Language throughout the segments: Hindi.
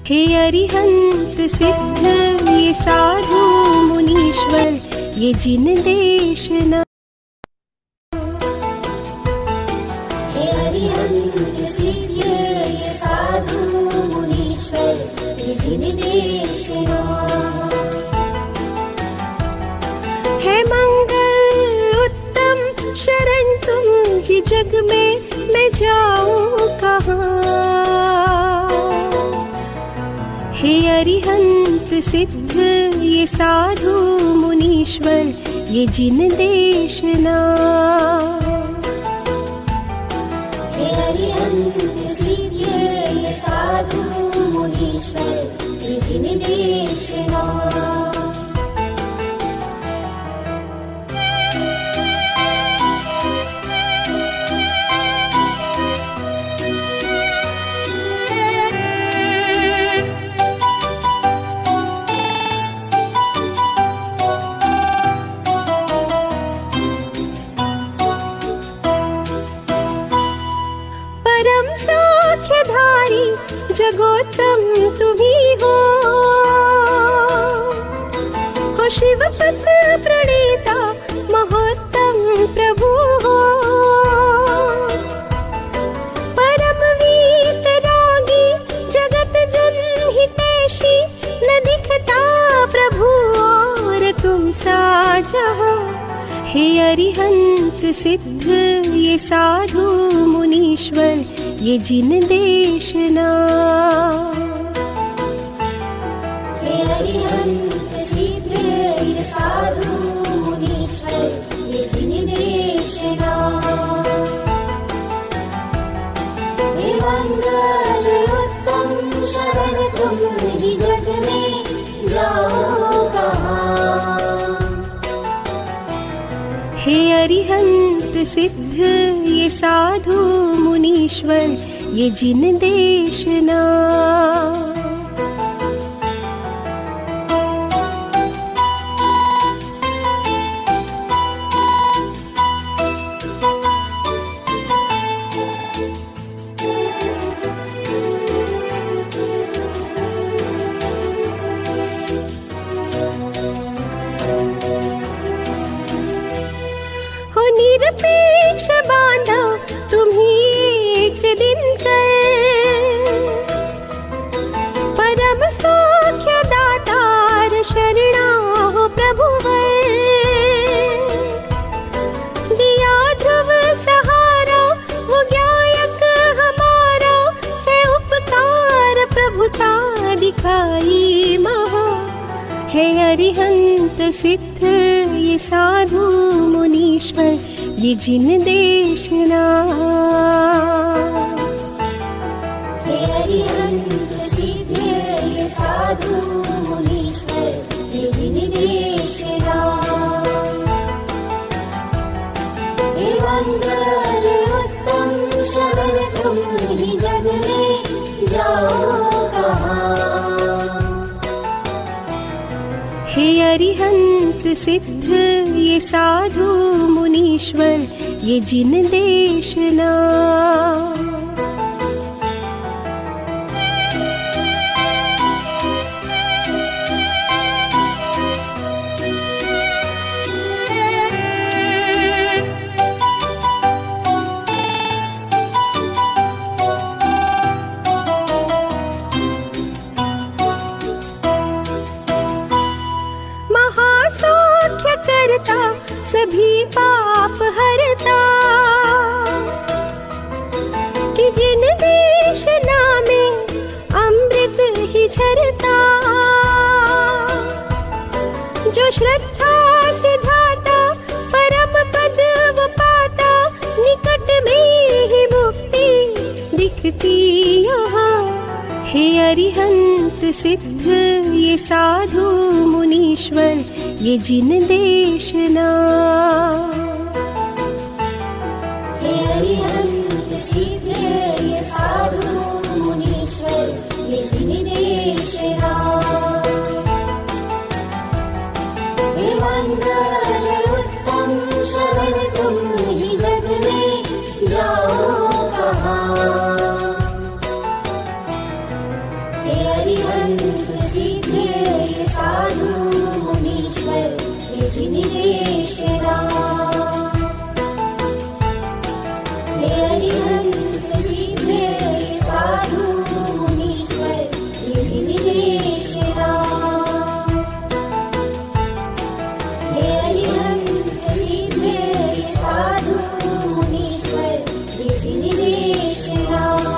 हे अरिहंत सिद्ध ये साधु मुनीश्वर, ये जिन देशना। हे अरिहंत सिद्ध ये साधु मुनीश्वर, ये जिन देशना। है मंगल उत्तम शरण तुम ही जग में, मैं जाऊं कहाँ। हे अरिहंत सिद्ध ये साधु मुनीश्वर, ये जिन देशना। हे अरिहंत सिद्ध ये साधु मुनीश्वर, ये जिन देशना। जगोत्तम तुम्ही हो शिवपत प्रणीता महोत्तम प्रभु हो। परम वीतरागी जगत जन हितैषी, न दिखता प्रभु और तुम सा जहाँ। हे अरिहंत सिद्ध ये साधु मुनीश्वर, ये जिन देशना। हे अरिहंत सिद्ध ये साधु मुनीश्वर, ये जिन देशना। हे मंगल उत्तम शरण तुम ही जग में, जाओ कहाँ। हे अरिहंत सिद्ध ये साधु मुनीश्वर, ये जिन देशना। हो निरपेक्ष बांधा तुम्ही एक दिन कर, परम सौख्य दातार शरणा हो प्रभुवर। दिया ध्रुव सहारा वो ज्ञायक हमारा, है उपकार प्रभुता दिखाई महा। हे अरिहंत सिद्ध ये साधु मुनीश्वर, ये जिन देशना। हे अरिहंत सिद्ध ये साधु मुनीश्वर, ये जिन देशना। हे मंगल उत्तम शरण तुम ही जग में, जाओ कहाँ। हे अरिहंत सिद्ध ये साधु मुनीश्वर, ये जिन देशना। सभी पाप हरता, कि जिन देशना में अमृत ही झरता। जो श्रद्धा से धाता परम पद वो पाता, निकट में ही मुक्ति दिखती यहाँ। हे अरिहंत सिद्ध ये साधु मुनीश्वर, ये जिन देशना। हे अरिहंत सिद्ध ये साधु मुनीश्वर, ये जिन देशना। हे मंगल उत्तम शरण तुम ही जग में, जाओ कहाँ। हे अरिहंत सिद्ध ये साधु मुनीश्वर निज निदेश राम। हे अरिहंत सिद्ध ये साधु मुनीश्वर निज निदेश राम। हे अरिहंत सिद्ध ये साधु मुनीश्वर निज निदेश राम।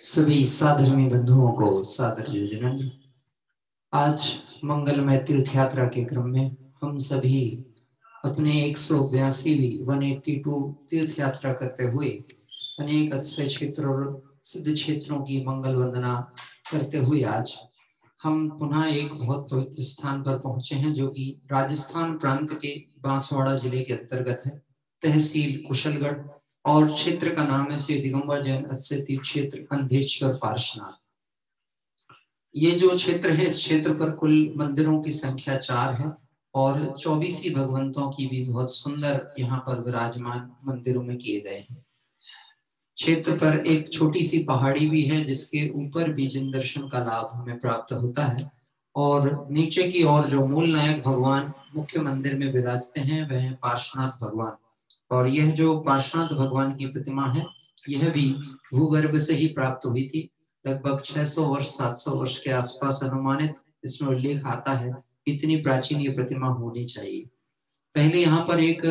सभी साधर्मी बंधुओं को सादर योजनंद। आज मंगलमय तीर्थ यात्रा के क्रम में हम सभी अपने 182वीं 182 तीर्थ यात्रा करते हुए अनेक अच्छे क्षेत्रों और सिद्ध क्षेत्रों की मंगल वंदना करते हुए आज हम पुनः एक बहुत पवित्र स्थान पर पहुंचे हैं, जो कि राजस्थान प्रांत के बांसवाड़ा जिले के अंतर्गत है, तहसील कुशलगढ़, और क्षेत्र का नाम है श्री दिगंबर जैन अस्य तीर्थ क्षेत्र अंधेश्वर पार्श्वनाथ। ये जो क्षेत्र है, इस क्षेत्र पर कुल मंदिरों की संख्या 4 है और 24 भगवंतों की भी बहुत सुंदर यहाँ पर विराजमान मंदिरों में किए गए हैं। क्षेत्र पर एक छोटी सी पहाड़ी भी है, जिसके ऊपर भी जिन दर्शन का लाभ हमें प्राप्त होता है, और नीचे की ओर जो मूल नायक भगवान मुख्य मंदिर में विराजते हैं वह है पार्श्वनाथ भगवान। और यह जो पार्श्वनाथ भगवान की प्रतिमा है, यह भी भूगर्भ से ही प्राप्त हुई थी। लगभग 600 वर्ष 700 वर्ष के आसपास अनुमानित इसमें उल्लेख आता है। इतनी प्राचीन ये प्रतिमा होनी चाहिए। पहले यहाँ पर एक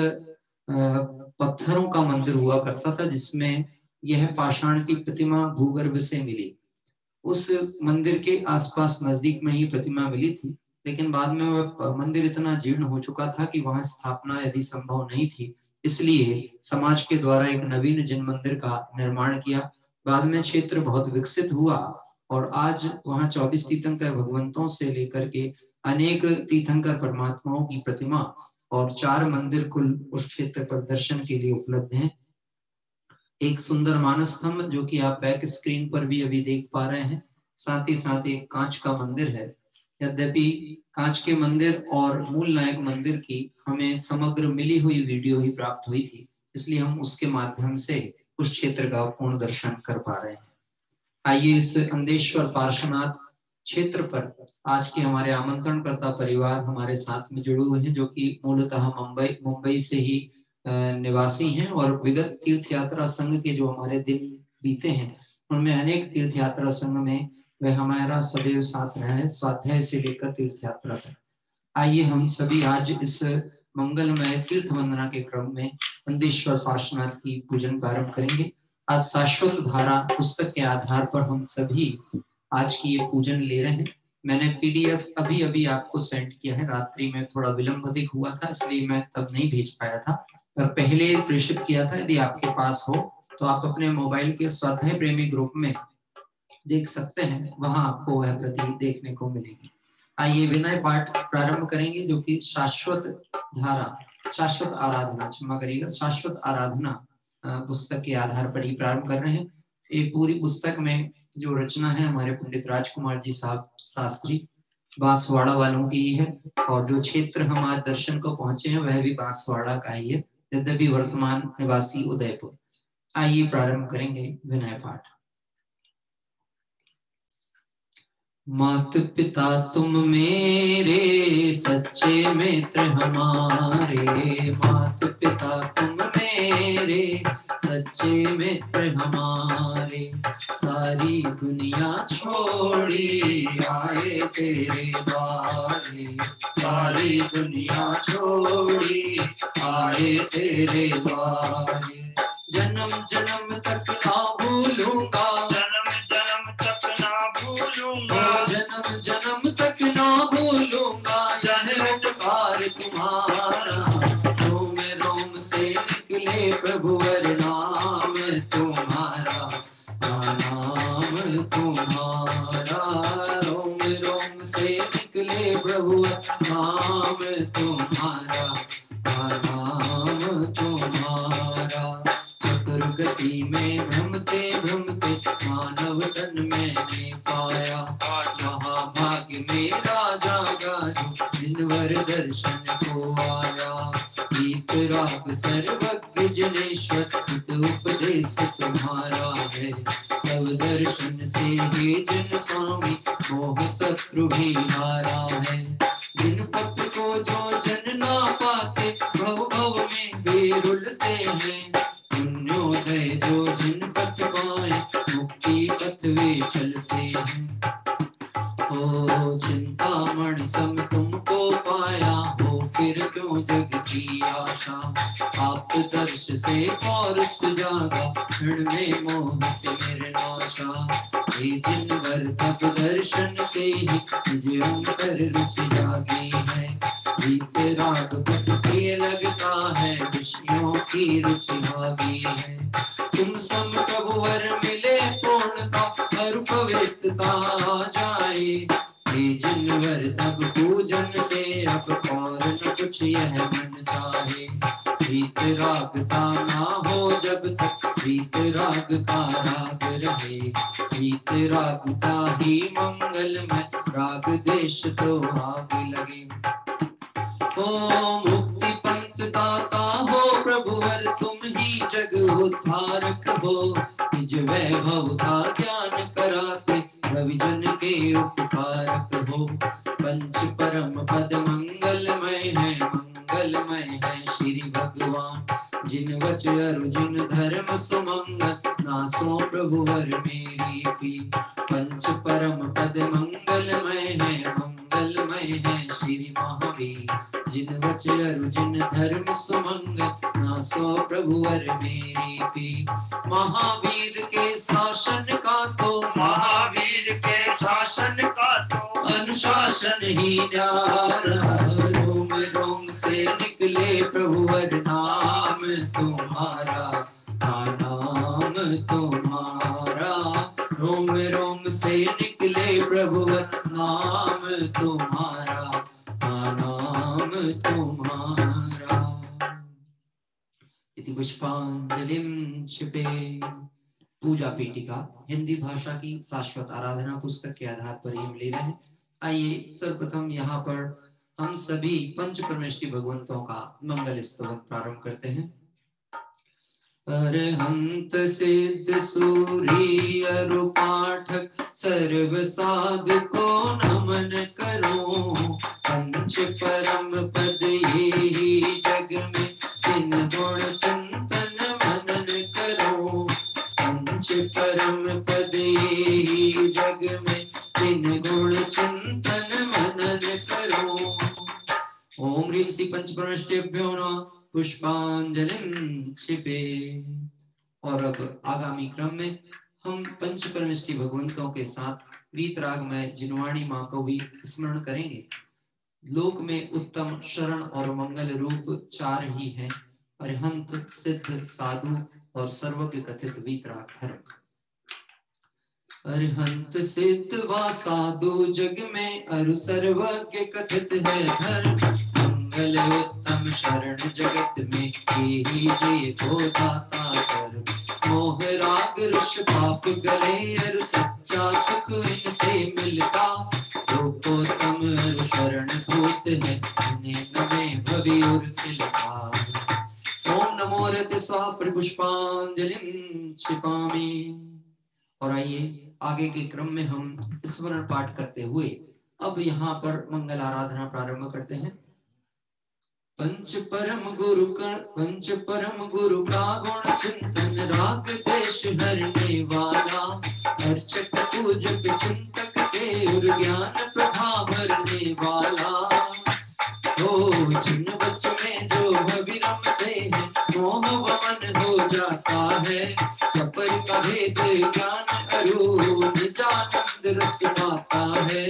पत्थरों का मंदिर हुआ करता था, जिसमें यह पाषाण की प्रतिमा भूगर्भ से मिली। उस मंदिर के आसपास नजदीक में ही प्रतिमा मिली थी, लेकिन बाद में वह मंदिर इतना जीर्ण हो चुका था कि वहां स्थापना यदि संभव नहीं थी, इसलिए समाज के द्वारा एक नवीन जिन मंदिर का निर्माण किया। बाद में क्षेत्र बहुत विकसित हुआ और आज वहां 24 तीर्थंकर भगवंतों से लेकर के अनेक तीर्थंकर परमात्माओं की प्रतिमा और 4 मंदिर कुल उस क्षेत्र पर दर्शन के लिए उपलब्ध हैं। एक सुंदर मानस स्तंभ जो कि आप बैक स्क्रीन पर भी अभी देख पा रहे हैं, साथ ही साथ एक कांच का मंदिर है। यद्यपि कांच के मंदिर और मूल नायक मंदिर की हमें समग्र मिली हुई वीडियो ही प्राप्त हुई थी, इसलिए हम उसके माध्यम से उस क्षेत्र का पूर्ण दर्शन कर पा रहे हैं। आइए इस अंधेश्वर पार्श्वनाथ क्षेत्र पर आज के हमारे आमंत्रणकर्ता परिवार हमारे साथ में जुड़े हुए हैं, जो कि मूलतः मुंबई से ही निवासी हैं और विगत तीर्थ यात्रा संघ के जो हमारे दिन बीते हैं उनमें अनेक तीर्थ यात्रा संघ में वह हमारा सदैव साथ रहा है, स्वाध्याय से लेकर तीर्थ यात्रा तक। आइए हम सभी आज इस मंगलमय तीर्थ वंदना के क्रम में अंधेश्वर पार्श्वनाथ की पूजन प्रारंभ करेंगे। आज शाश्वत धारा पुस्तक के आधार पर हम सभी आज की ये पूजन ले रहे हैं। मैंने PDF अभी आपको सेंड किया है। रात्रि में थोड़ा विलंब अधिक हुआ था, इसलिए मैं तब नहीं भेज पाया था, पर पहले प्रेषित किया था। यदि आपके पास हो तो आप अपने मोबाइल के स्वाध्याय प्रेमी ग्रुप में देख सकते हैं, वहां आपको वह प्रति देखने को मिलेगी। आइए विनय पाठ प्रारंभ करेंगे, जो कि शाश्वत धारा, शाश्वत आराधना, क्षमा करिएगा, शाश्वत आराधना पुस्तक के आधार पर ही प्रारंभ कर रहे हैं। एक पूरी पुस्तक में जो रचना है हमारे पंडित राजकुमार जी साहब शास्त्री बांसवाड़ा वालों की है, और जो क्षेत्र हम आज दर्शन को पहुंचे हैं वह भी बांसवाड़ा का ही है, यद्यपि वर्तमान निवासी उदयपुर। आइए प्रारंभ करेंगे विनय पाठ। मात पिता तुम मेरे सच्चे मित्र हमारे, मात पिता तुम मेरे सच्चे मित्र हमारे, सारी दुनिया छोड़ी आए तेरे द्वारे, सारी दुनिया छोड़ी आए तेरे द्वारे, जन्म जन्म तक ना भूलूंगा, जन्म जन्म तक ना भूलूंगा, जन्म जन्म तक ना भूलूंगा, यह उपकार तुम्हारा, रोम रोम से निकले प्रभुवर नाम तुम्हारा, नाम तुम्हारा, रोम रोम से निकले प्रभुवर नाम तुम्हारा, नाम तुम्हारा, चतुर्गति में भ्रमते भ्रमते मानव तन में ये जन स्वामी मोह शत्रु भी हारा है। जिन पद को जो जन ना पाते भव भव में वे रुलते हैं। पुण्योदय जो जिन पद पाए मुक्ति पथ वे चलते हैं। ओ चिंतामणि सम तुमको पाया हो फिर क्यों जग की आशा। आप दर्श से पौरुष जागा क्षण में मोहित निर्नाशा। हे जिनवर तब दर्शन से ही निज अंतर रुचि जागी है। गीत राग पट प्रिय लगता है विषयों की रुचि भागी है। तुम सम प्रभु वर मिले पूर्णता हर पवित्रता जाए। हे जिनवर तब पूजन से अब और न कुछ यह मन चाहे। गीत रागता ना हो जब तक गीत राग का राग रहे। गीत रागता ही मंगलमय राग देश तो आग लगे। ओ मुक्ति पंथ दाता हो प्रभुवर तुम ही जग उद्धारक हो। निज वैभव का ज्ञान कराते रवि जन के उपकारक हो। पंच परम पद मंगलमय है श्री भगवान। जिन वच अरु जिन धर्म सुमंगल नासो प्रभुवर मेरी पी। पंच परम पद मंगलमय है श्री महावीर। जिन वच अरु जिन धर्म सुमंगल नासो प्रभुवर मेरी पी। महावीर के शासन का तो अनुशासन ही न्यारा। रोम रोम से निकले प्रभुवर नाम तुम्हारा। नाम तुम्हारा रोम रोम से निकले प्रभुवर नाम तुम्हारा। नाम तुम्हारा। इति पुष्पांजलिं क्षिपे। पूजा पीठिका हिंदी भाषा की शाश्वत आराधना पुस्तक के आधार पर हम ले रहे हैं। आइए सर्वप्रथम यहाँ पर हम सभी पंच परमेष्टि भगवंतों का मंगल स्तवन प्रारंभ करते हैं। अरहंत सिद्ध सूरी अरु पाठक सर्व साधु को नमन करो। पंच परम पद ये ही जग में तीन गुण चिंतन मनन करो। पंच परम पद ये ही जग में तीन गुण चिंतन मनन करो। ओम ह्रीं श्री पंच परमेष्ठिभ्यो नमः पुष्पांजलिं क्षिपे। और अब आगामी क्रम में हम पंच परमेष्टि भगवंतों के साथ वीतराग में जिनवाणी माँ को भी स्मरण करेंगे। लोक में उत्तम शरण और मंगल रूप चार ही हैं: अरिहंत, सिद्ध, साधु और सर्वज्ञ कथित वीतराग धर्म। अरिहंत सिद्ध व साधु जग में अरु सर्वज्ञ कथित है धर्म। मंगल उत्तम शरण जगत में ही जे को दाता सर्व। मोह राग रुष पाप गले अरु सच्चा सुख इनसे मिलता। लोकोत्तम अरु शरण भूत है नमे भवि उर खिलता। ओम नमो रते स्वाहा पुष्पांजलिं क्षिपामि। और आइए आगे के क्रम में हम स्मरण पाठ करते हुए अब यहाँ पर मंगल आराधना प्रारंभ करते हैं। पंच परम गुरु का गुण चिंतन राग देश हरने वाला। अर्चक पूजक चिंतक के उर ज्ञान प्रभा भरने वाला। ओ जिन बच में जो भवि रमते हैं मोह वमन हो जाता है। सपर का भेद ज्ञान अरु निजानंद रस पाता है।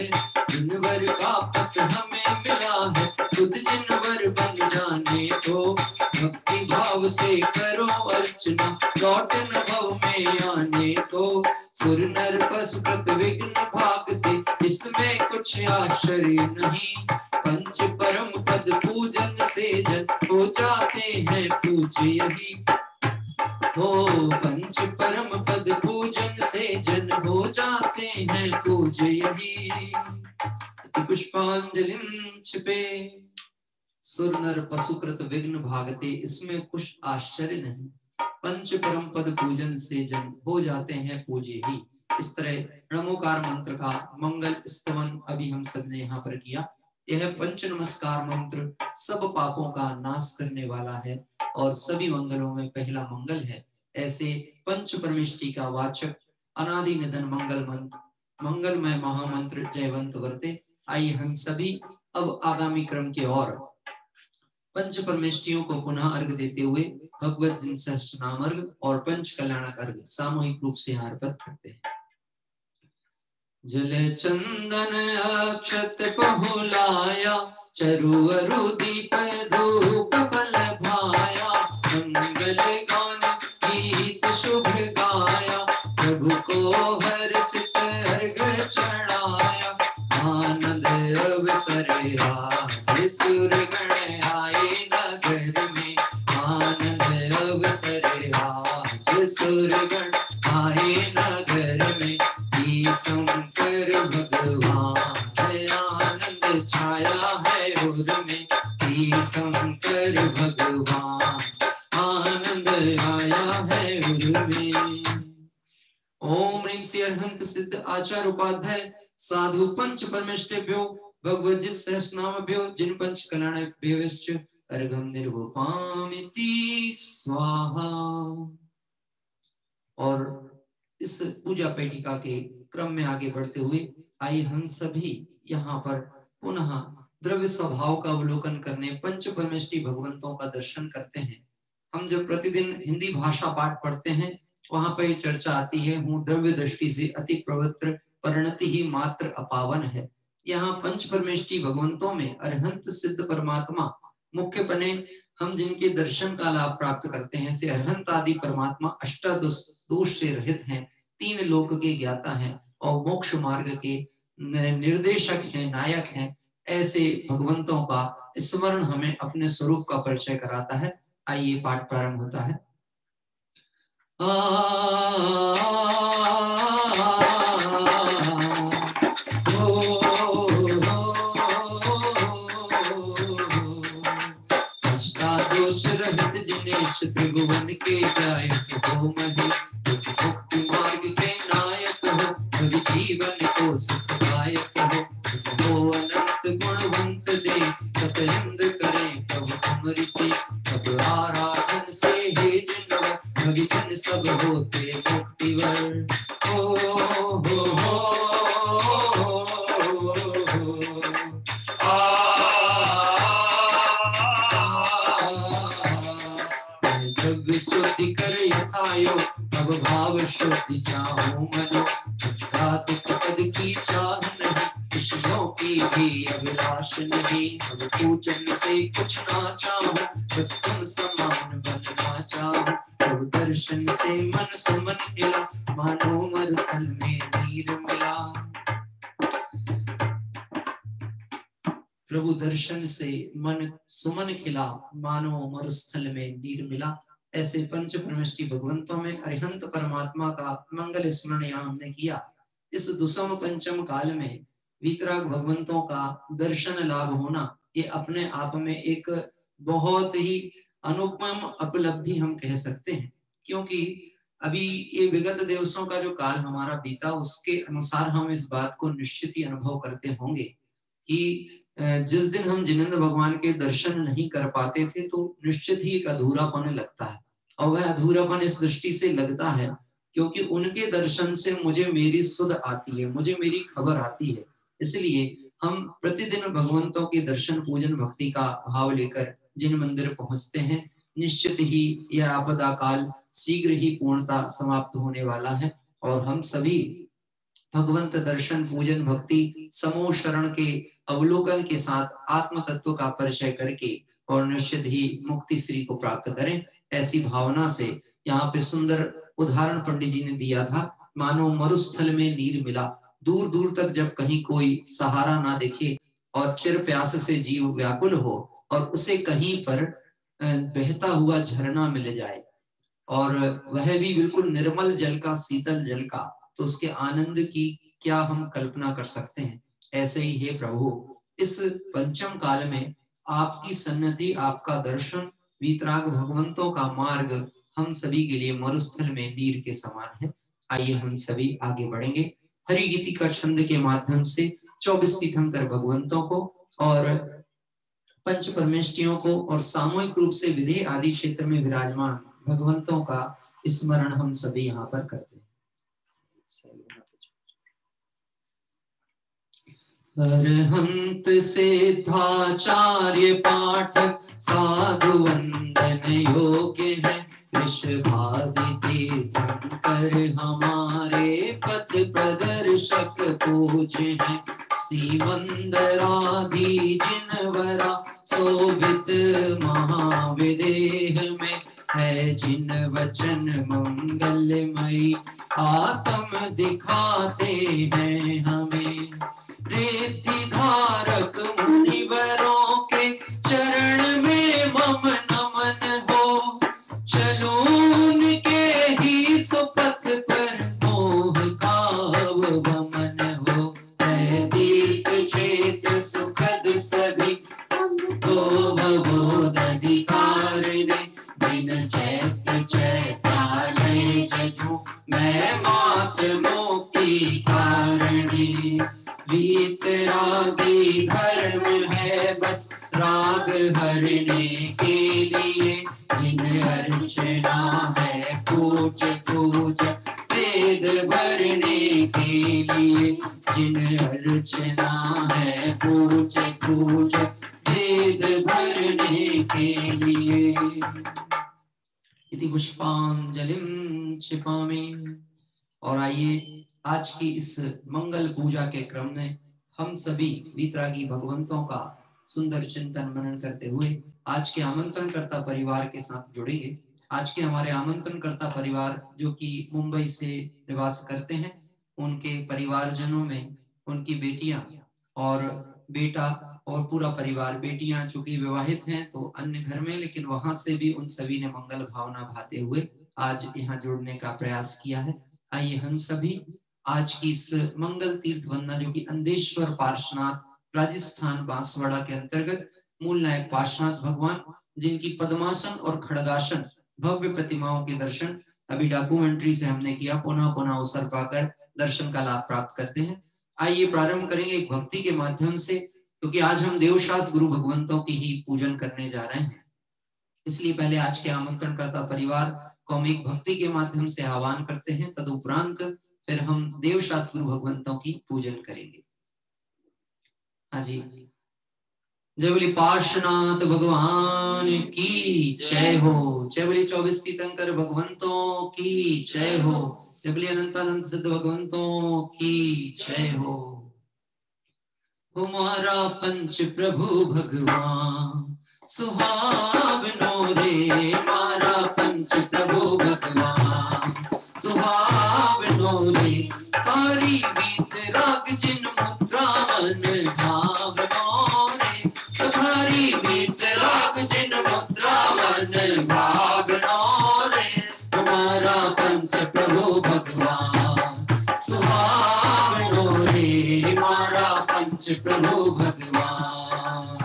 जिनवर का पथ हमें मिला है खुद जिनवर बन जाने को। भक्ति भाव से करो अर्चना लौट न भव में आने को। सुर नर पशु कृत विघ्न भागते इसमें कुछ आश्चर्य नहीं। पंच परम पद पूजन से जन हो जाते हैं पूज्य यही। हो पंच परम पद पूजन से जन हो जाते हैं पूज्य यही। पुष्पांजलिं क्षिपे। सुर नर पशुकृत विघ्न भागते इसमें कुछ आश्चर्य नहीं। पंच परम पद पूजन से जन हो जाते हैं पूज्य ही। इस तरह नमोकार मंत्र का मंगल स्तवन अभी हम सब ने यहाँ पर किया। यह पंच नमस्कार मंत्र सब पापों का नाश करने वाला है और सभी मंगलों में पहला मंगल है। ऐसे पंच परमेष्टि का वाचक अनादि निधन मंगल मंत्र, मंगलमय महामंत्र जयवंत वर्ते। आइए हम सभी अब आगामी क्रम के और पंच परमेष्टियों को पुनः अर्घ देते हुए भगवत जिन सहस्रनाम अर्घ और पंच कल्याणक अर्घ सामूहिक रूप से यहाँ अर्पित करते हैं। जल चंदन अक्षत पहुलाया, चरु अरु दीप धूप फल भाया, मंगल गान गीत शुभ गाया, प्रभु को हर्षित अर्घ चढ़ाया, आनंद अवसर आज सुर गण आए नगर में, आनंद अवसर आज सुर गण आए नगर में, गीतम कर भगवान आनंद छाया है उर में, गीतम कर भगवान आनंद आया है उर में। ओम ह्रीं श्री अरहंत सिद्ध आचार्य उपाध्याय साधु पंच परमेष्टेभ्यो भगवद्गीत सहस्रनामभ्यो जिन पंच कल्याणेभ्यो अर्घं निर्वपामिति स्वाहा। और इस पूजा पेटिका के क्रम में आगे बढ़ते हुए आइए हम सभी यहाँ पर पुनः द्रव्य स्वभाव का अवलोकन करने पंच परमेष्टि भगवंतों का दर्शन करते हैं। हम जब प्रतिदिन हिंदी भाषा पाठ पढ़ते हैं वहां पर चर्चा आती है, हूँ द्रव्य दृष्टि से अति पवित्र, परिणति ही मात्र अपावन है। यहाँ पंच परमेष्टि भगवंतों में अरहंत सिद्ध परमात्मा मुख्य बने, हम जिनके दर्शन का लाभ प्राप्त करते हैं से अरहंत आदि परमात्मा अष्टादश से रहित हैं, तीन लोक के ज्ञाता हैं और मोक्ष मार्ग के निर्देशक हैं, नायक हैं। ऐसे भगवंतों का स्मरण हमें अपने स्वरूप का परिचय कराता है। आइए पाठ प्रारंभ होता है। अष्टादोष रहित जिनेश त्रिभुवन के गायक हो महे, मुक्ति मार्ग के नायक हो, कवि जीवन को सुखदायक हो अनंत गुणवंत दे, सत इंद्र करे प्रभु तुमरि से, तब आराधन से हे जिनव कवि जन सब होते मुक्तिवर। जग श्रुति कर यथायो, अब भाव श्रुति चाहूं मनो, रात पद की चाह नहीं, खुशियों की भी अभिलाष नहीं, अब पूजन से कुछ ना चाहूं, बस तुम समान बनना चाहूं, प्रभु दर्शन से मन सुमन खिला, मानो मरुस्थल में नीर मिला। प्रभु दर्शन से मन सुमन खिला, मानो मरुस्थल में नीर मिला। ऐसे पंच परमेष्टि भगवंतों में अरिहंत परमात्मा का मंगल स्मरण यहाँ हमने किया। इस दुसम पंचम काल में वीतराग भगवंतों का दर्शन लाभ होना ये अपने आप में एक बहुत ही अनुपम उपलब्धि हम कह सकते हैं, क्योंकि अभी ये विगत दिवसों का जो काल हमारा बीता उसके अनुसार हम इस बात को निश्चित ही अनुभव करते होंगे कि जिस दिन हम जिनेंद्र भगवान के दर्शन नहीं कर पाते थे तो निश्चित ही एक अधूरापन लगता है। और वह अधूरापन इस दृष्टि से लगता है क्योंकि उनके दर्शन से मुझे मेरी सुध आती है, मुझे मेरी खबर आती है। इसलिए हम प्रतिदिन भगवंतों के दर्शन पूजन भक्ति का भाव लेकर जिन मंदिर पहुंचते हैं, निश्चित ही यह आपदा काल शीघ्र ही पूर्णता समाप्त होने वाला है और हम सभी भगवंत दर्शन पूजन भक्ति समूह शरण के अवलोकन के साथ आत्म तत्व का परिचय करके और निश्चित ही मुक्ति श्री को प्राप्त करें। ऐसी भावना से यहाँ पे सुंदर उदाहरण पंडित जी ने दिया था, मानो मरुस्थल में नीर मिला। दूर दूर तक जब कहीं कोई सहारा ना दिखे और चिर प्यास से जीव व्याकुल हो और उसे कहीं पर बहता हुआ झरना मिल जाए और वह भी बिल्कुल निर्मल जल का, शीतल जल का, तो उसके आनंद की क्या हम कल्पना कर सकते हैं। ऐसे ही हे प्रभु, इस पंचम काल में आपकी सन्निधि, आपका दर्शन, वीतराग भगवंतों का मार्ग हम सभी के लिए मरुस्थल में नीर के समान है। आइए हम सभी आगे बढ़ेंगे हरि गीति का छंद के माध्यम से 24 तीर्थंकर भगवंतों को और पंच परमेष्टियों को और सामूहिक रूप से विधि आदि क्षेत्र में विराजमान भगवंतों का स्मरण हम सभी यहाँ पर करते हैं। अरहंत सिद्धाचार्य पाठक साधु वंदन योग्य है, वृषभादि तीर्थंकर हमारे पथ प्रदर्शक पूज्य हैं। सीमंदरादि जिनवरा शोभित महाविदेह में है, जिन वचन मंगलमयी आत्म दिखाते हैं हमें। रिद्धि धारक मुनिवरों के चरण में मम नमन हो, चलो उनके ही सुपथ पर मोह का वमन हो। है तीर्थ क्षेत्र सुखद सभी तो भवोद अधिकारिणे, दिन चैत्य चैत्यालय जजू मैं मात्र मुक्ति कारिणी। वीतरागी धर्म है बस राग हरने के लिए, जिन अर्चना है पूज पूज वेद भरने के लिए, जिन अर्चना है पूज पूज वेद भरने के लिए। यदि पुष्पांजलिं क्षिपामि। और आइए आज की इस मंगल पूजा के क्रम में हम सभी वीतरागी भगवंतों का सुंदर चिंतन मनन करते हुए आज के आमंत्रणकर्ता परिवार के साथ जुड़ेंगे। आज के हमारे आमंत्रणकर्ता परिवार जो कि मुंबई से निवास करते हैं, उनके परिवारजनों में उनकी बेटियां और बेटा और पूरा परिवार, बेटियां चूंकि विवाहित हैं तो अन्य घर में, लेकिन वहां से भी उन सभी ने मंगल भावना भाते हुए आज यहाँ जुड़ने का प्रयास किया है। आइए हम सभी आज की इस मंगल तीर्थ वंदना जो कि अंदेश्वर पार्श्वनाथ राजस्थान बांसवाड़ा के अंतर्गत मूल नायक पार्श्वनाथ भगवान, जिनकी पद्मासन और खड़गासन भव्य प्रतिमाओं के दर्शन अभी डॉक्यूमेंट्री से हमने किया, पुनः पुनः अवसर पाकर दर्शन का लाभ प्राप्त करते हैं। आइए प्रारंभ करेंगे एक भक्ति के माध्यम से, क्योंकि आज हम देवशास्त्र गुरु भगवंतों की ही पूजन करने जा रहे हैं। इसलिए पहले आज के आमंत्रणकर्ता परिवार को हम एक भक्ति के माध्यम से आह्वान करते हैं, तदुपरांत फिर हम देवशास्त्र गुरु भगवंतों की पूजन करेंगे। हाँ जी, जय बोली पार्श्वनाथ भगवान की जय हो। जय बोली 24 तीर्थंकर भगवंतों की जय हो। जय बोली अनंतानंद सिद्ध भगवंतों की जय हो। हमारा पंच प्रभु भगवान सुहावनो रे, मारा पंच प्रभु भगवान सुहावनो रे। कारी बीत राग जिन मुद्रा मन भावनो रे, कारी बीत राग जिन मुद्रा मन भावनो रे। हमारा पंच प्रभु भगवान सुहावनो रे, मारा पंच प्रभु भगवान।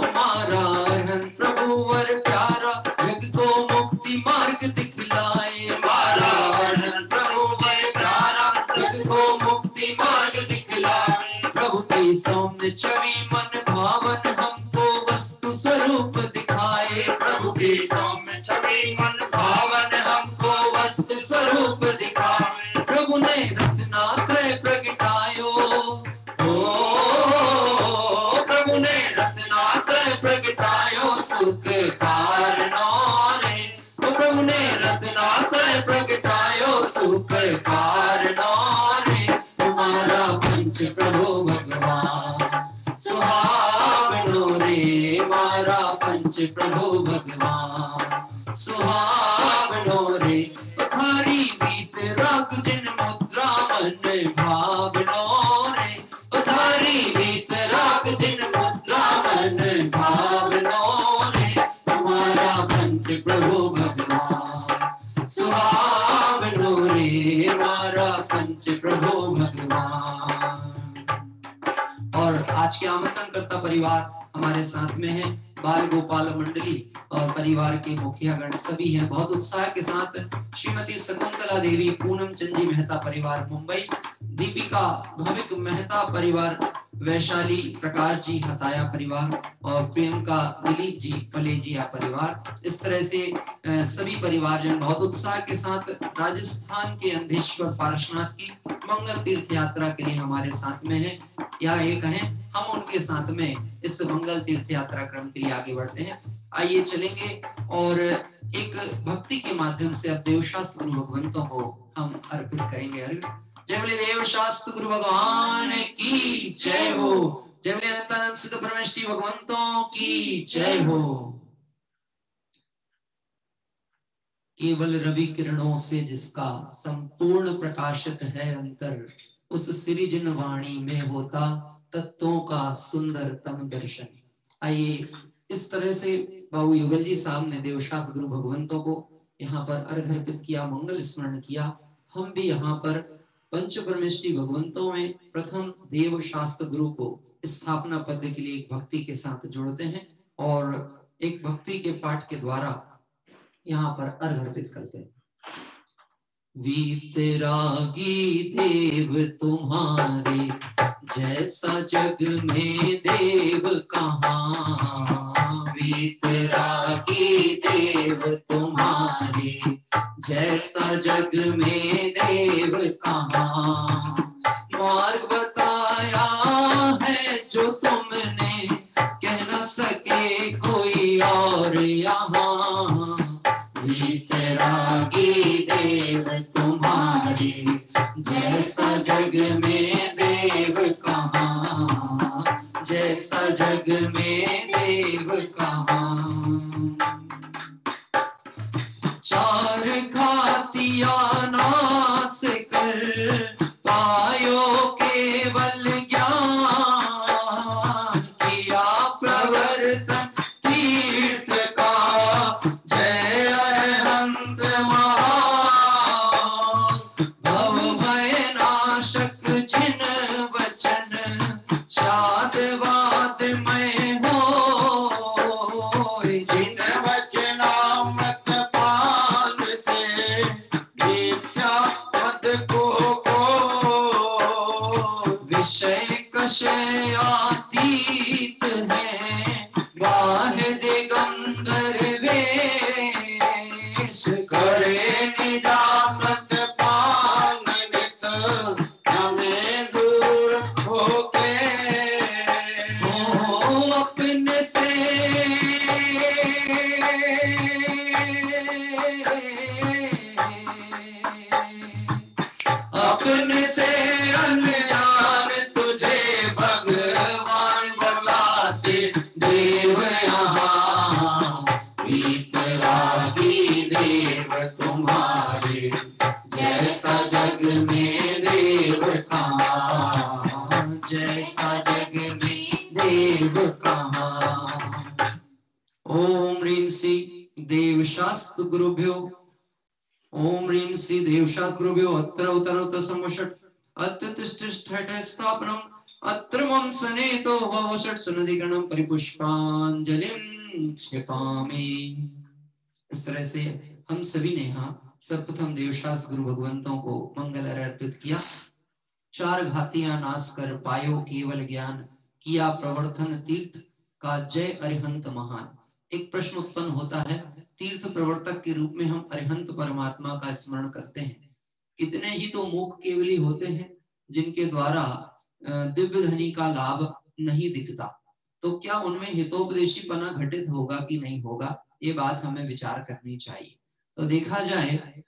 हमारा अरहन प्रभु वर प्यारा, जग को मुक्ति मार्ग दिखलाए। हमारा अरहन प्रभु वर प्यारा, जग को मुक्ति मार्ग दिखलाए। प्रभु की सौम्य छवि मन भावन, हमको वस्तु स्वरूप दिखाए। प्रभु की सौम्य छवि मन भावन, हमको वस्तु स्वरूप दिखाए। प्रभु ने रत्नात्रय प्रगटायो, प्रभु ने रत्नात्रय प्रगटायो सुख कारणों रे। प्रभु ने रत्नात्रय प्रगटायो सुख कारणों रे। हमारा पंच प्रभु भगवान सुहावनो रे, मारा पंच प्रभु भगवान सुहावनो रे। पथारी बीत राग जिन मुद्रा मन भावनो रे, पथारी बीत राग जिन मुद्रा मन भावनो रे। हमारा पंच प्रभु भगवान सुहावनो रे, मारा पंच प्रभु भगवान। और आज के आमंत्रणकर्ता परिवार हमारे साथ में है बाल गोपाल मंडली और परिवार के मुखियागण सभी हैं। बहुत उत्साह के साथ श्रीमती शकुंतला देवी पूनम चंद जी मेहता परिवार मुंबई, दीपिका भविक मेहता परिवार वैशाली, प्रकाश जी हताया परिवार और प्रियंका दिलीप जी फलेजिया परिवार, इस तरह से सभी परिवारजन बहुत उत्साह के साथ राजस्थान के अंधेश्वर पार्श्वनाथ की मंगल तीर्थ यात्रा के लिए हमारे साथ में है, या ये कहें हम उनके साथ में इस मंगल तीर्थ यात्रा क्रम के लिए आगे बढ़ते हैं। आइए चलेंगे और एक भक्ति के माध्यम से अब देवशास्त्र गुरु भगवंतों को हम अर्पित करेंगे। जय बोले देवशास्त्र गुरु भगवान की जय हो, जय बोले अनंतानंद सिद्ध परमेष्टि भगवंतों की जय हो। केवल रवि किरणों से जिसका संपूर्ण प्रकाशित है अंतर, उस सिरिजन वाणी में होता तत्वों का सुंदरतम दर्शन। आइए इस तरह से बाबू युगल जी साहब ने देवशास्त्र गुरु भगवंतों को यहाँ पर अर्घ अर्पित किया, मंगल स्मरण किया। हम भी यहाँ पर पंच परमेष्टि भगवंतों में प्रथम देव शास्त्र गुरु को स्थापना पद के लिए एक भक्ति के साथ जोड़ते हैं और एक भक्ति के पाठ के द्वारा यहाँ पर अर्घ अर्पित करते हैं। वीतरागी देव तुम्हारे जैसा जग में देव कहाँ, वीतरागी देव तुम्हारे जैसा जग में देव कहाँ, मार्ग बताया है जो तुमने कह न सके कोई और यहाँ, वीतरागी देव तुम्हारे जैसा जग में देव कहाँ, जैसा जग में देव कहाँ, चार घातिया नाश कर पायो केवल ज्ञान, किया प्रवर्तन तीर्थ का जय अनंत महान, भव भय नाशक जिन वचन शादवाद में हो, जिन वचनामृत पान से मिथ्या पद को विषय कषयातीत है, बाह्य दिगंबर वेश करे निजामत पान नित हमें दूर होके, अपने से अपने से अनजान तुझे भगवान बुलाते देव यहाँ, वीतरागी देव तुम्हारे जैसा जग में देव कहाँ, जैसा जग में देव कहाँ। ओम ह्रीं श्री देवशास्त्र गुरुभ्यो, ओम ह्रीं श्री देवशास्त्र गुरुभ्यो अत्र उत्तरोत्त संवषट् अत्र तिष्ठिष्ठट स्थापनम् अत्र मम सनेतो भवषट् सनदिगणं परिपुष्पांजलिं क्षिपामि। इस तरह से हम सभी ने यहाँ सर्वप्रथम देवशास्त्र गुरु भगवंतों को मंगल अर्पित किया। चार घातियां नाश कर पायो केवल ज्ञान, किया प्रवर्तन तीर्थ का जय अरिहंत महान। एक प्रश्न उत्पन्न होता है, तीर्थ प्रवर्तक के रूप में हम अरिहंत परमात्मा का स्मरण करते हैं, कितने ही तो मूक केवली होते हैं जिनके द्वारा दिव्य धनी का लाभ नहीं दिखता, तो क्या उनमें हितोपदेशी पना घटित होगा कि नहीं होगा, ये बात हमें विचार करनी चाहिए। तो देखा जाए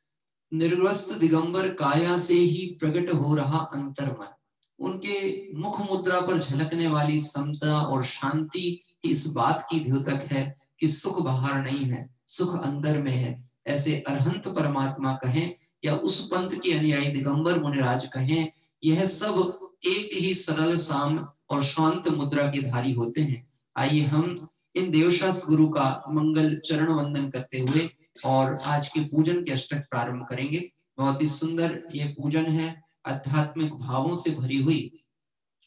निर्वस्त्र दिगंबर काया से ही प्रकट हो रहा अंतर्मन, उनके मुख मुद्रा पर झलकने वाली समता और शांति इस बात की द्योतक है कि सुख बाहर नहीं है, सुख अंदर में है। ऐसे अरहंत परमात्मा कहें या उस पंथ के अनुयायी दिगंबर मुनिराज कहें, यह सब एक ही सरल साम और शांत मुद्रा के धारी होते हैं। आइए हम इन देवशास्त्र गुरु का मंगल चरण वंदन करते हुए और आज के पूजन के अष्टक प्रारंभ करेंगे। बहुत ही सुंदर ये पूजन है, आध्यात्मिक भावों से भरी हुई।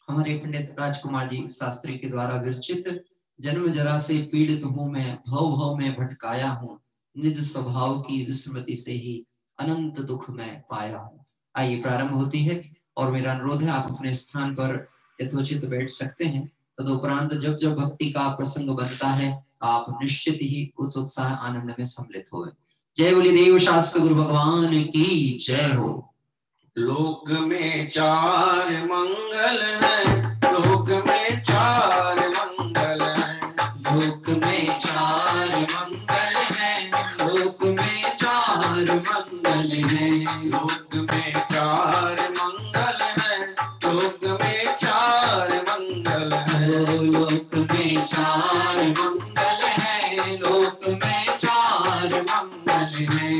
हमारे पंडित राजकुमार जी शास्त्री के द्वारा विरचित जन्म जरा से पीड़ित हूँ मैं, भव भव में भटकाया हूँ, निज स्वभाव की विस्मृति से ही अनंत दुख मैं पाया हूँ। आइए प्रारंभ होती है और मेरा अनुरोध है आप अपने स्थान पर यथोचित बैठ सकते हैं। तदुपरांत जब जब भक्ति का प्रसंग बनता है आप निश्चित ही उस उत्साह आनंद में सम्मिलित होवे। जय बोली देव शास्त्र गुरु भगवान की जय हो। लोक में चार मंगल है, लोक में चार मंगल है, लोक में चार मंगल है, लोक में चार मंगल है, लोक में चार मंगल है, लोक में चार मंगल है, लोक में चार मंगल है, लोक में चार मंगल है।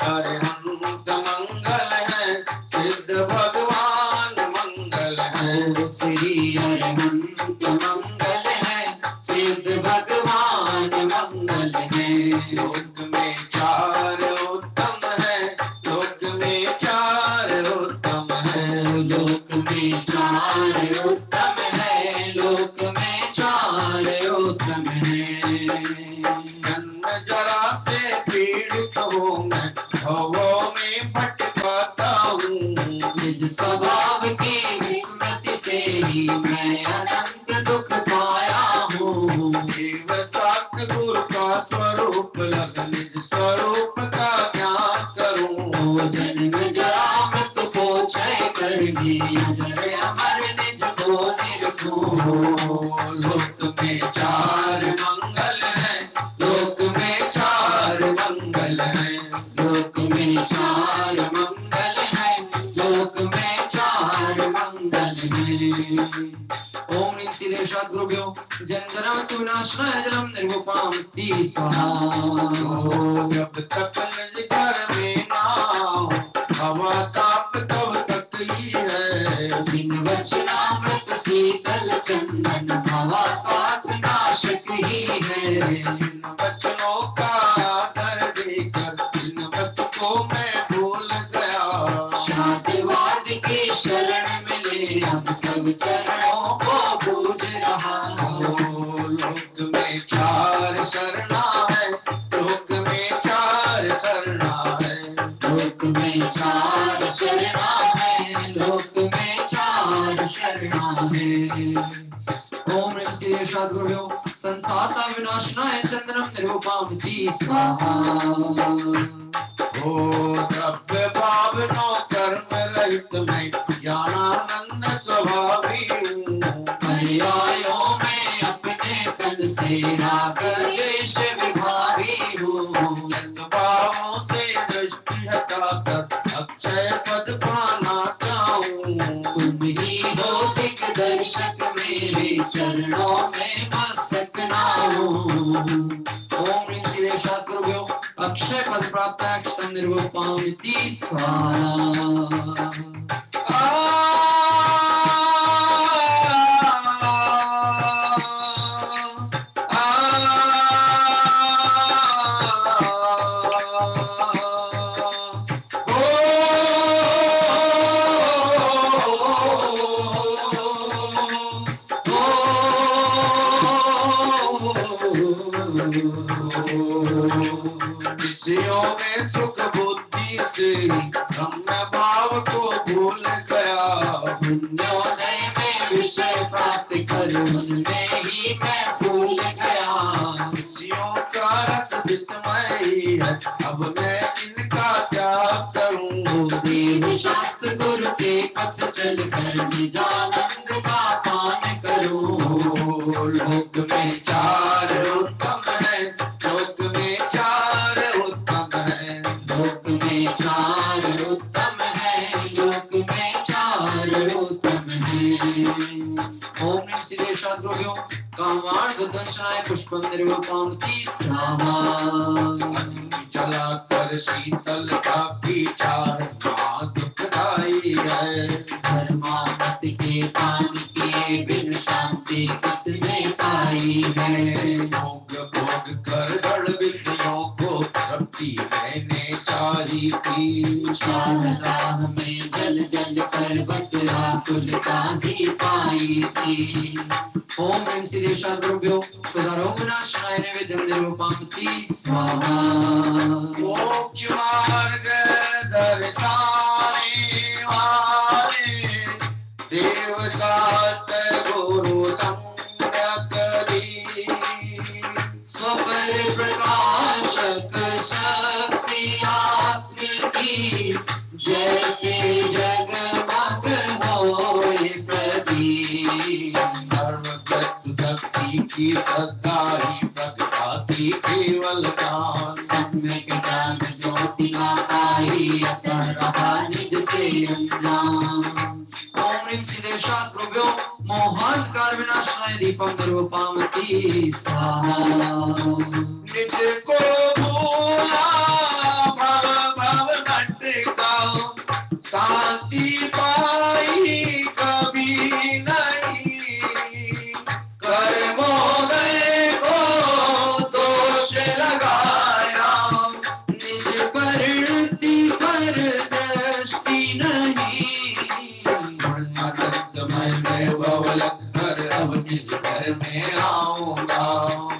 अरहंत मंगल है, सिद्ध भगवान मंगल है, श्री अरहंत मंगल है, सिद्ध भगवान मंगल है। लोक में चार उत्तम है, लोक में चार उत्तम है, लोक में चार उत्तम है, लोक में चार उत्तम है। जन्म जरा से पीड़ित हूँ मैं, भवों में भटकाता हूँ, निज स्वभाव की विस्मृति से ही मैं अनंत दुख पाया हूँ। जीव सतगुरु का स्वरूप लग निज स्वरूप का ज्ञान करूँ, जन्म जरा मृत्यु को क्षय कर भी अजर अमर निज को निरखूं। लोक में चार मंगल है, लोक में चार मंगल है, लोक में चार मंगल है, लोक में चार मंगल है। ओम ह्रीं श्री देव सद्गुरुभ्यो जन्मजन्म विनाशाय जलम निर्विपामति स्वाहा। जब तक निज घर में ना हो, हवा ताप तब तक ही है, जिन वचनामृत शीतल चंदन भवा पाप नाशक ही है। इन वचनों का आदर देकर इन वचनों मैं भूल गया, शांतिवाद की शरण मिले अब तब चरणों को पूज रहा हूँ। लोक में चार शरणा है, लोक में चार शरणा है, लोक में चार शरणा है, लोक में चार शरणा है। ओम ह्रीं श्री देव सद्गुरुभ्यो संसार का विनाशनाय चंद्रम निर्विपामति स्वाहा। ओ द्रव्य भाव नो कर्म रहित मैं ज्ञानानंद स्वभावी हूँ, पर्यायों में अपने तन से राग द्वेष विभावी हूँ। सद्भावों से दृष्टि हटाकर अक्षय पद पाना चाहूँ, तुम ही हो दिग्दर्शक मेरे चरणों में मस्तक नाऊं। ओम ह्रीं श्री देव सद्गुरुभ्यो अक्षय पद प्राप्त क्षतम निर्विपामति स्वाहा। विषयों में सुख बुद्धि से ब्रह्म भाव को भूल गया, पुण्योदय में विषय प्राप्त कर उनमें ही मैं भूल गया। विषयों का रस विस्मय है, अब मैं इनका त्याग करूं, देव शास्त्र गुरु के पथ चल कर निजानंद का पान करूं। लोक में चार उत्तम है, लोक में चार उत्तम है, लोक में चार उत्तम है, लोक में चार उत्तम है। ओम ह्रीं श्री देव सद्गुरुभ्यो कामवाण विध्वंसनाय पुष्पम निर्विपामति स्वाहा। जलाकर शीतल का चार माँ दुखदाई है, धर्मामत के दान किए बिन शांति किसने पाई है। भोग भोग कर जड़ विषयों को तृप्ति मैंने चाही थी, चार दाह में जल जल कर बस आकुल ममता ही पाई थी। ओम ह्रीं श्री देवशास्त्रभ्यो सुधारोपनाशनाय नैवेद्यं निर्वपामति स्वाहा। मोक्ष मार्ग दर्शाने वाले देव सात गुरु सम्यक दी। स्वपर प्रकाशक शक्ति आत्म की जैसे जगमग होए प्रदीप। सर्वगत शक्ति की श्रद्धा ही प्रगटाती केवल ज्ञान। सम्यक ज्ञान ज्योति ना आई अतः रहा निज से अनजान। ओम ह्रीं श्री देवशास्त्रभ्यो मोहांधकार विनाशनाय दीपं निर्वपामति स्वाहा। निज को भूला भव भव भटका शांति पाई कभी नहीं। कर्मोदय को दोष लगाया निज परिणति पर दृष्टि नहीं। आनंदमय मैं भवलक कर अब निज घर में आऊंगा।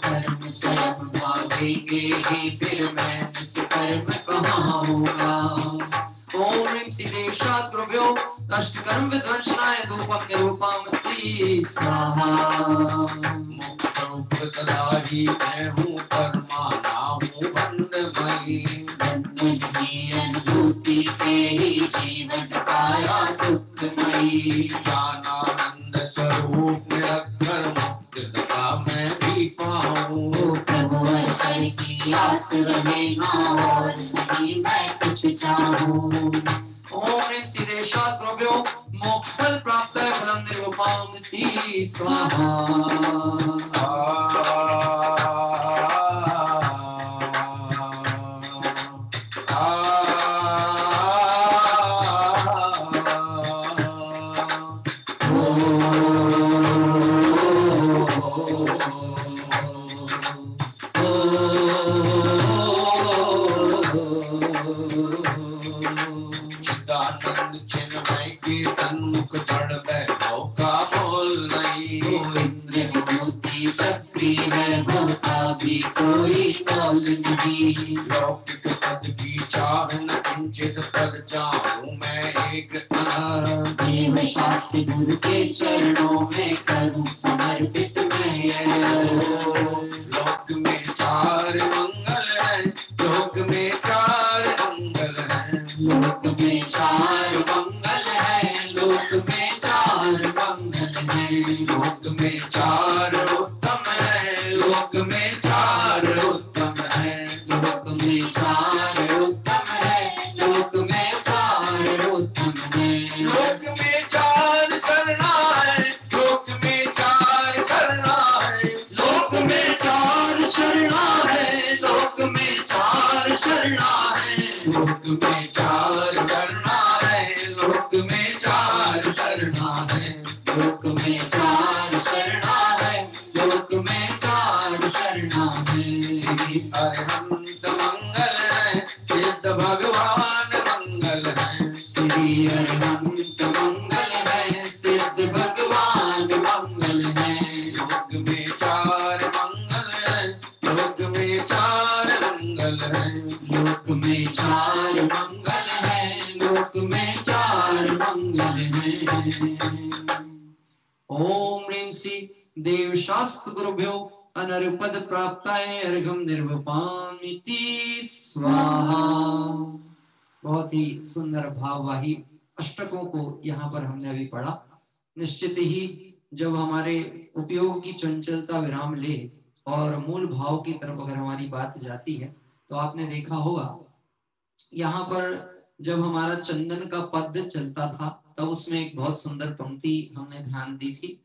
कर्म स्वयं भागेंगे ही फिर मैं निष्कर्म कहाऊंगा। ओम ह्रीं श्री देवशास्त्रभ्यो अष्टकर्म विध्वंसनाय धूपं निर्वपामति स्वाहा। मुक्त रूप सदा ही मैं हूँ परमाना हूँ बंधमयी। बंधन की अनुभूति से ही जीवन पाया दुखमयी। ज्ञानानंद स्वरूप निरंतर मुक्त दशा मैं भी पाऊँ। ओ प्रभु हर की आस रहे ना और नहीं मैं कुछ चाहूँ। ओम ह्रीं श्री देवशास्त्रभ्यो मोक्ष फल प्राप्त है फलम निर्वपामति स्वाहा। चिदानंद चिन्मय के सन्मुख जड़ वैभव का मोल नहीं। इंद्र विभूति चक्री वैभव का भी कोई तौल नहीं। लौकिक पद की चाह न किंचित पर जाऊं मैं एक अनर्थ। देव शास्त्र गुरु के चरणों में करूं समर्पित मैं यह। लोक में चार मंगल है, लोक में चार मंगल है। लोक में चार मंगल है, लोक में चार मंगल है। लोक में चार उत्तम है, लोक में चार उत्तम है। लोक में चार उत्तम है, लोक में चार उत्तम है। लोक में चार शरणा है, लोक में चार शरणा है। लोक में चार शरणा है, लोक में चार शरणा है। लोक में चार शरणा है, लोक में चार शरणा है। लोक में चार शरणा है, लोक में चार शरणा है। श्री अरहंत मंगल है, सिद्ध भगवान मंगल है। श्री अरहंत मंगल है, सिद्ध भगवान मंगल है। लोक में चार मंगल है, लोक में चार मंगल है। लोक में चार मंगल है, लोक में चार मंगल है। ओम ह्रीं श्री देवशास्त्र गुरुभ्यो अनरुपद प्राप्ताय अर्घम निर्वपामिति स्वाहा। बहुत ही सुंदर भाववाही अष्टकों को यहाँ पर हमने अभी पढ़ा। निश्चित ही जब हमारे उपयोग की चंचलता विराम ले और मूल भाव की तरफ अगर हमारी बात जाती है तो आपने देखा होगा यहाँ पर जब हमारा चंदन का पद चलता था तब उसमें एक बहुत सुंदर पंक्ति हमने ध्यान दी थी।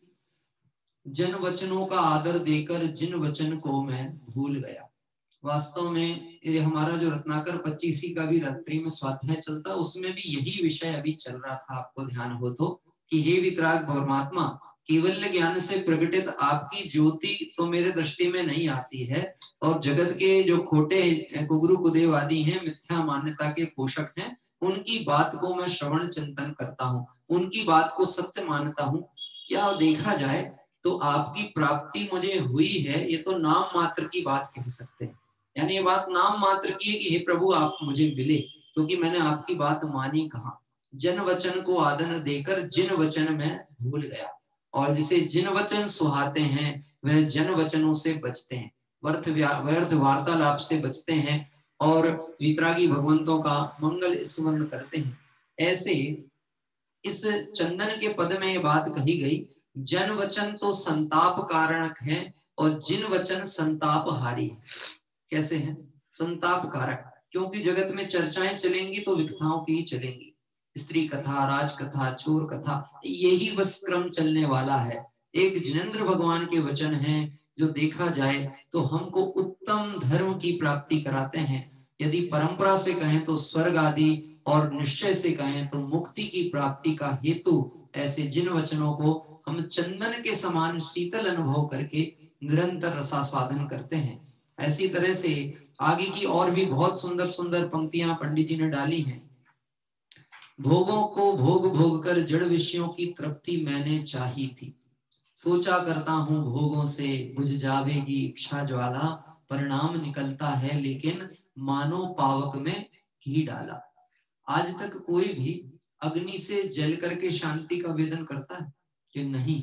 जन वचनों का आदर देकर जिन वचन को मैं भूल गया। वास्तव में ये हमारा जो रत्नाकर 25 का भी रात्रि में स्वाध्याय चलता उसमें भी यही विषय अभी चल रहा था, आपको ध्यान हो तो, कि हे वितराग परमात्मा, केवल ज्ञान से प्रकटित आपकी ज्योति तो मेरे दृष्टि में नहीं आती है और जगत के जो खोटे कुगुरु कुदेव आदि हैं, मिथ्या मान्यता के पोषक हैं, उनकी बात को मैं श्रवण चिंतन करता हूँ, उनकी बात को सत्य मानता हूँ। क्या देखा जाए तो आपकी प्राप्ति मुझे हुई है, ये तो नाम मात्र की बात कह सकते हैं। यानी ये बात नाम मात्र की है कि हे प्रभु आप मुझे मिले, क्योंकि मैंने आपकी बात मानी कहा। जन वचन को आदर देकर जिन वचन में भूल गया, और जिसे जिन वचन सुहाते हैं वह जन वचनों से बचते हैं, व्यर्थ वार्तालाप से बचते हैं और वितरागी भगवंतों का मंगल स्मरण करते हैं। ऐसे इस चंदन के पद में ये बात कही गई, जन वचन तो संताप कारणक है और जिन वचन संताप हारी है। कैसे हैं? संताप कारक, क्योंकि जगत में चर्चाएं चलेंगी तो विकथाओं की ही चलेंगी। स्त्री कथा, राज कथा, चोर कथा, यही बस क्रम चलने वाला है। एक जिनेंद्र भगवान के वचन हैं जो देखा जाए तो हमको उत्तम धर्म की प्राप्ति कराते हैं। यदि परंपरा से कहें तो स्वर्ग आदि, और निश्चय से कहें तो मुक्ति की प्राप्ति का हेतु ऐसे जिन वचनों को हम चंदन के समान शीतल अनुभव करके निरंतर रसास्वादन करते हैं। ऐसी तरह से आगे की और भी बहुत सुंदर सुंदर पंक्तियां पंडित जी ने डाली हैं। भोगों को भोग भोग कर जड़ विषयों की तृप्ति मैंने चाही थी, सोचा करता हूँ भोगों से बुझ जावेगी इच्छा ज्वाला, परिणाम निकलता है लेकिन मानो पावक में घी डाला। आज तक कोई भी अग्नि से जल करके शांति का वेदन करता है कि नहीं?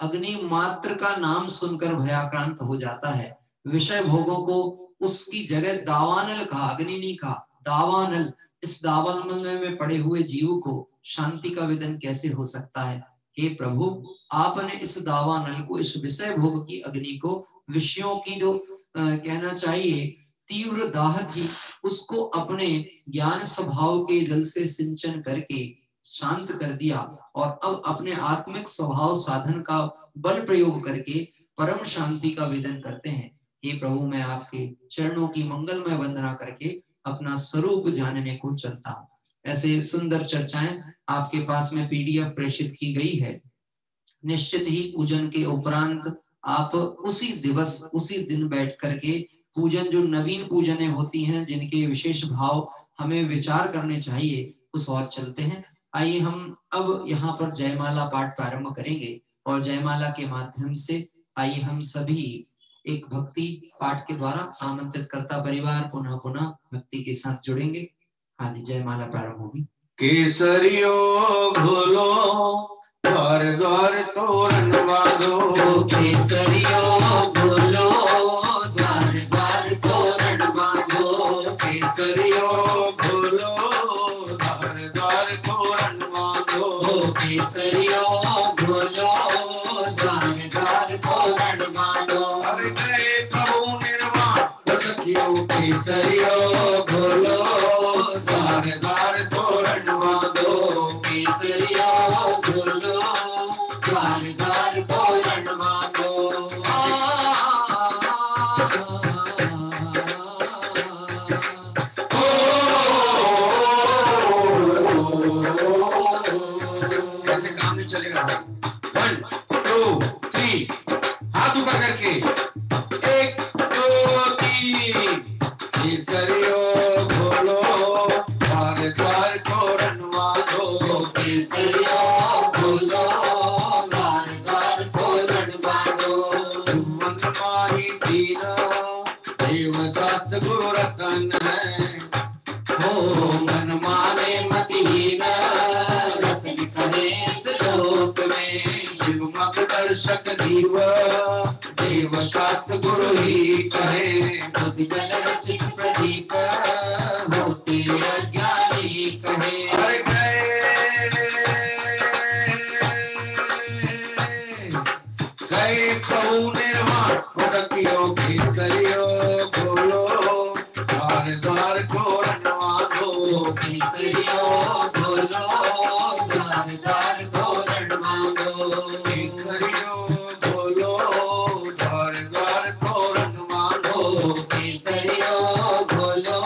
अग्नि मात्र का नाम सुनकर भयाक्रांत हो जाता है। विषय भोगों को उसकी जगह दावानल कहा, अग्नि नहीं कहा, दावानल। इस दावानल में पड़े हुए जीव को शांति का वेदन कैसे हो सकता है? हे प्रभु, आपने इस दावानल को, इस विषय भोग की अग्नि को, विषयों की जो कहना चाहिए तीव्र दाह थी, उसको अपने ज्ञान स्वभाव के जल से सिंचन करके शांत कर दिया, और अब अपने आत्मिक स्वभाव साधन का बल प्रयोग करके परम शांति का वेदन करते हैं। हे प्रभु, मैं आपके चरणों की मंगलमय वंदना करके अपना स्वरूप जानने को चलता हूँ। ऐसे सुंदर चर्चाएं आपके पास में पीडीएफ प्रेषित की गई है। निश्चित ही पूजन के उपरांत आप उसी दिवस, उसी दिन बैठ करके पूजन, जो नवीन पूजनें होती हैं, जिनके विशेष भाव हमें विचार करने चाहिए, उस और चलते हैं। आइए हम अब यहाँ पर जयमाला पाठ प्रारंभ करेंगे, और जयमाला के माध्यम से आइए हम सभी एक भक्ति पाठ के द्वारा आमंत्रित करता परिवार पुनः पुनः भक्ति के साथ जुड़ेंगे। हाँ जी, जयमाला प्रारंभ होगी। केसरियो घोलो द्वार द्वार तोरण बांधो, केसरियो घोलो द्वार द्वार तोरण बांधो, केसरियो घोलो द्वार द्वार तोरण बांधो, केसरियो घोलो द्वार द्वार तोरण बांधो। अरे गए प्रभु निर्वाण रखियो, केसरियो घोलो द्वार द्वार तोरण बांधो, केसरियो घोलो द्वार द्वार तोरण बांधो। कैसे काम नहीं चलेगा? 1 2 3 हाथ ऊपर करके 1 2 3। केसरियो घोलो द्वार द्वार तोरण बांधो, केसरियो घोलो द्वार द्वार तोरण बांधो। मन माही दीना देव साथ गुरु रतन है, हो मन माने मतिहीन रतन करे इस लोक में। शिव मत दर्शक जीव देव शास्त्र गुरु ही कहे, खुद जल रचित प्रदीप होते अज्ञानी कहे। अरे गए प्रभु निर्वाण रखियो, केसरियो घोलो द्वार द्वार तोरण बांधो, केसरियो घोलो द्वार द्वार तोरण बांधो, केसरियो घोलो द्वार द्वार तोरण बांधो, केसरियो घोलो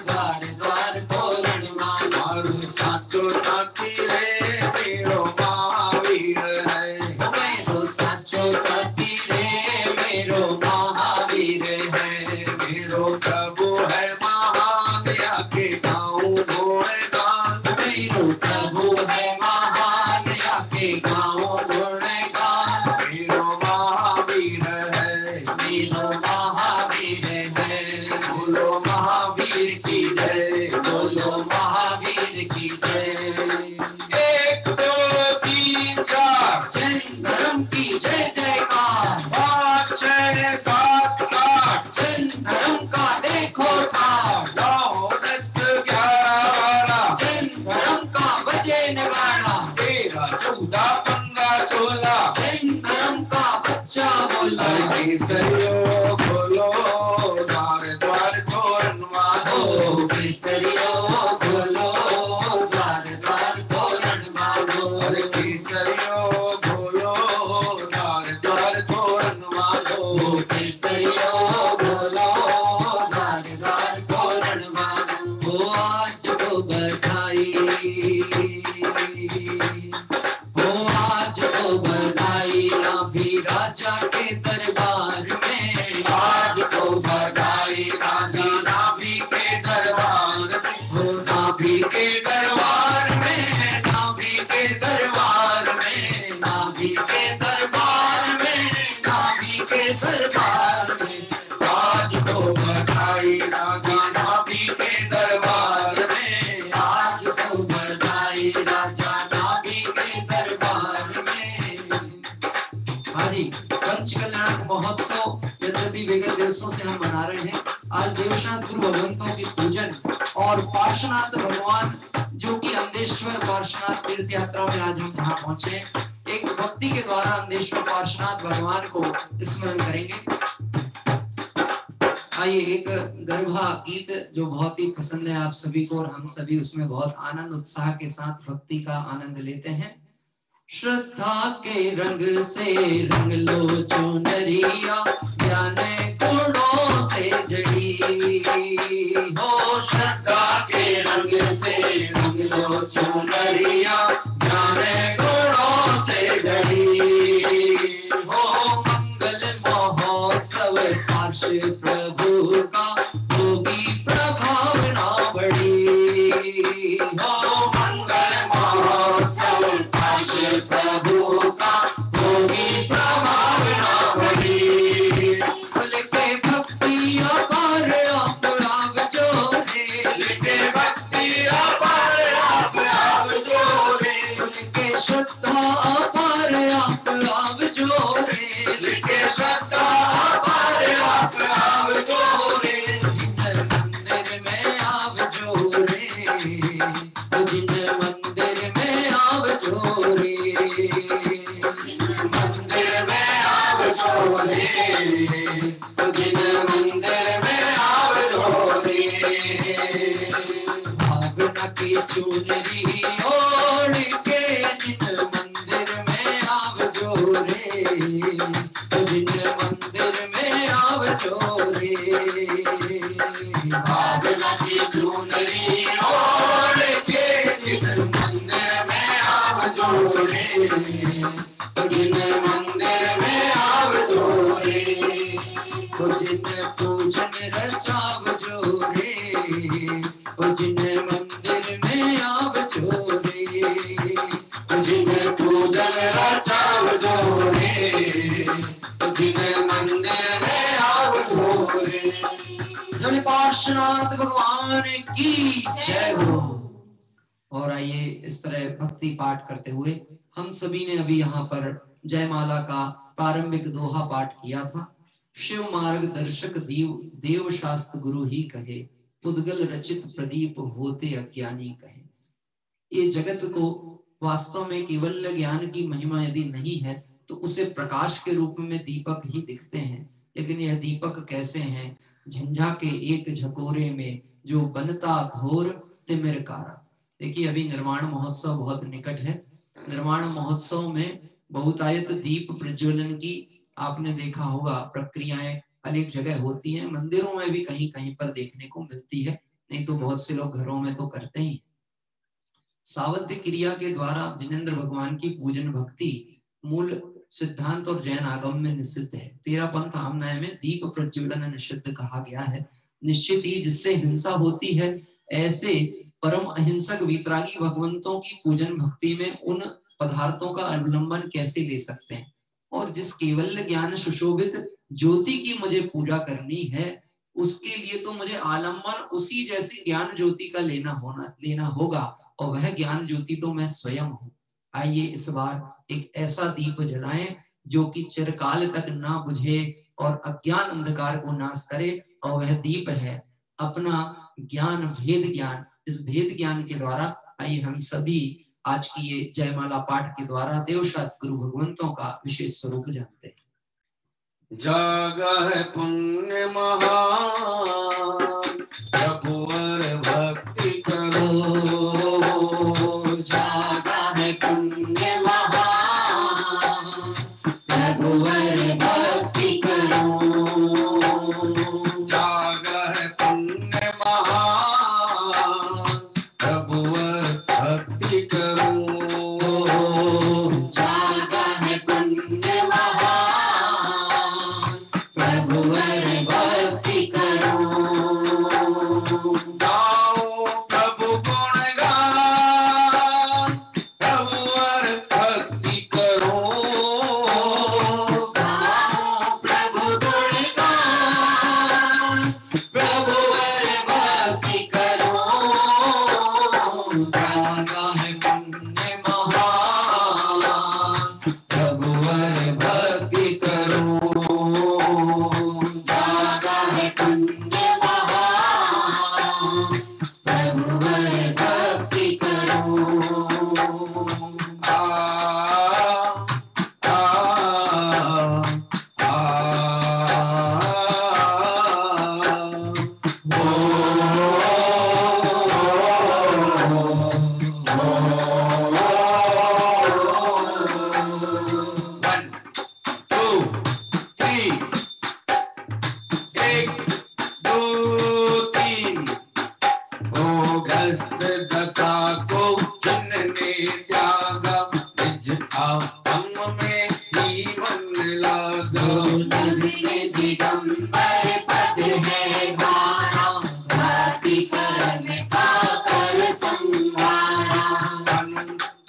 द्वार द्वार तोरण बांधो। मारू साचो साथी रे मेरो महावीर है, मैं तो साचो साथी रे गाओ गुणगान, वीरो महावीर है, वीरो महावीर है। बोलो महावीर की जय, बोलो महावीर की जय। 1 2 3 4 जैन धर्म की जय जयकार, 5 6 7 8 जैन धर्म का देखो ठाठ, 9 10 11 12 जैन धर्म का बजे नगाड़ा, 13 14 15 16 जैन धर्म का बच्चा बोला। केसरियो खोलो द्वार द्वार तोरण मानो, केसरियो खोलो द्वार द्वार तोरण मानो। अरे केसरियो खोलो द्वार द्वार तोरण मानो, केसरियो खोलो द्वार द्वार तोरण मानो। हो आज को बधाई, हो आज को बधाई, नाभि राजा के दरबार में। आज को बधाई, नाभि के दरबार में। हो नाभि के दरबार में, नाभि के दरबार में, नाभि के दरबार में, नाभि के दरबार में। आज तो बधाई, राजा नाभि के दरबार में। आज तो बधाई, राजा नाभि के दरबार में। हाँ जी, पंचकल्याण महोत्सव यद्यपि विगत दिवसों से हम मना रहे हैं, आज देवशांत गुरु भगवंतों की पूजन और पार्श्वनाथ भगवान जो कि अंदेश्वर पार्श्वनाथ तीर्थ यात्रा में आज हम जहाँ पहुंचे हैं, एक भक्ति के द्वारा अंदेश्वर पार्श्वनाथ भगवान को स्मरण करेंगे। आइए, एक गरबा गीत जो बहुत ही पसंद है आप सभी को और हम सभी उसमें बहुत आनंद उत्साह के साथ भक्ति का आनंद लेते हैं। श्रद्धा के रंग से रंग लो चुनरिया, ज्ञान गुणों से जड़ी हो। श्रद्धा के रंग से रंग लो चुनरिया, ज्ञान गुणों से जड़ी हो। मंगल महोत्सव काश प्रभु का होगी प्रभावना बड़ी हो। मंगल महोत्सव काश प्रभु का होगी प्रभावना बड़ी। लेके भक्ति अपार आप जोरे, लेके भक्ति अपार आप जोरे, लेके श्रद्धा अपार आप जोरे, लेके श्रद्धा अपार आप जोरे। जिन मंदिर में आप जोरे, जिन मंदिर में आप जोरे, मंदिर में आप जोरे, जिन मंदिर में आप जोरे। भावना की चुनरी ओढ़ के जिन मंदिर में आप जोरे, जिन मंदिर में आप जोरे। भावना की चुनरी ओढ़ के जिन मंदिर में आप जोरे, जिन मंदिर में आप जोरे। जिन पूजन रचाव जोरे, जिन मंदिर में आप जोरे, जिन पूजन रचाव जोरे, जिन मंदिर में आप जोरे। जय पार्श्वनाथ भगवान की जय हो। और आइए, इस तरह भक्ति पाठ करते हुए हम सभी ने अभी यहाँ पर जयमाला का प्रारंभिक दोहा पाठ किया था। शिव मार्ग दर्शक देव शास्त्र गुरु ही कहे, पुद्गल रचित प्रदीप होते अज्ञानी कहे। ये जगत को वास्तव में केवल ज्ञान की महिमा यदि नहीं है तो उसे प्रकाश के रूप में दीपक ही दिखते हैं, लेकिन यह दीपक कैसे हैं? झंझा के एक झकोरे में जो बनता घोर तिमिरकारा। देखिए, अभी निर्वाण महोत्सव बहुत निकट है। निर्वाण महोत्सव में बहुतायत दीप प्रज्वलन की आपने देखा होगा प्रक्रियाएं अनेक जगह होती हैं, मंदिरों में भी कहीं कहीं पर देखने को मिलती है, नहीं तो बहुत से लोग घरों में तो करते ही। सावध्य क्रिया के द्वारा जिनेंद्र भगवान की पूजन भक्ति मूल सिद्धांत और जैन आगम में निषिद्ध है। 13 पंथ आमनाय में दीप प्रज्वलन निषिद्ध कहा गया है। निश्चित ही जिससे हिंसा होती है, ऐसे परम अहिंसक वितरागी भगवंतों की पूजन भक्ति में उन पदार्थों का अवलंबन कैसे ले सकते हैं। और जिस केवल ज्ञान सुशोभित ज्योति की मुझे पूजा करनी है, उसके लिए तो मुझे आलम्बन उसी जैसी ज्ञान ज्योति का लेना होगा, और वह ज्ञान ज्योति तो मैं स्वयं हूँ। आइए इस बार एक ऐसा दीप जलाएं जो कि चिरकाल तक ना बुझे और अज्ञान अंधकार को नाश करे, और वह दीप है अपना ज्ञान, भेद ज्ञान। इस भेद ज्ञान के द्वारा आइए हम सभी आज की ये जयमाला पाठ के द्वारा देवशास्त्र गुरु भगवंतों का विशेष स्वरूप जानते हैं। जागा है पुण्य महान, प्रभुवर भक्ति करो। जागा है पुण्य महान, प्रभुवर भक्ति करो। जागा है पुण्य महान, प्रभुवर भक्ति करो। जागा है पुण्य महान, प्रभुवर भक्ति करो। गाओ प्रभु गुण गान, प्रभुवर भक्ति करो। गाओ प्रभु गुण गान, प्रभुवर भक्ति करो। जागा है पुण्य महान, प्रभुवर भक्ति करो। जागा है पुण्य महान, प्रभुवर भक्ति करो। आ आ वन टू थ्री, एक दो तीन। अगस्त दशा को जिनने त्यागा, निज आत्म में ही मन लागा। दिगंबर पद है द्वारा, भक्ति करण का कर संहारा।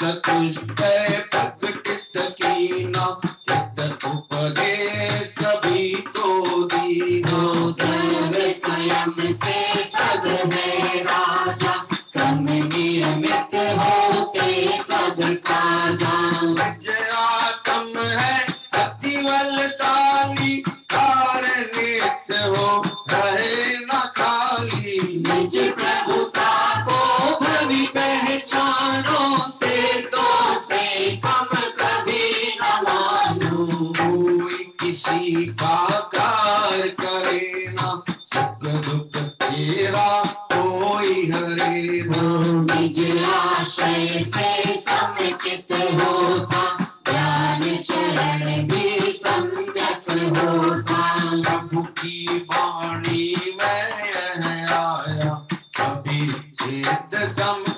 चतुष्टय प्रकटित कीना, हित उपदेश सभी को दीना। द्रव्य स्वयं से सब है राजा, क्रम नियमित होते सब काजा। विजयातम है अति बलशाली, कार्य नित्य हो रहे न खाली। निज प्रभुता को भवि पहचानो, से तो से कम कभी न मानो। कोई किसी का कार्य करे ना, सुख दुख तेरा कोई हरे ना। निज आश्रय से समेकित होता, ज्ञान चरण भी सम्यक होता। प्रभु की वाणी में यह आया, सभी सिद्ध समझ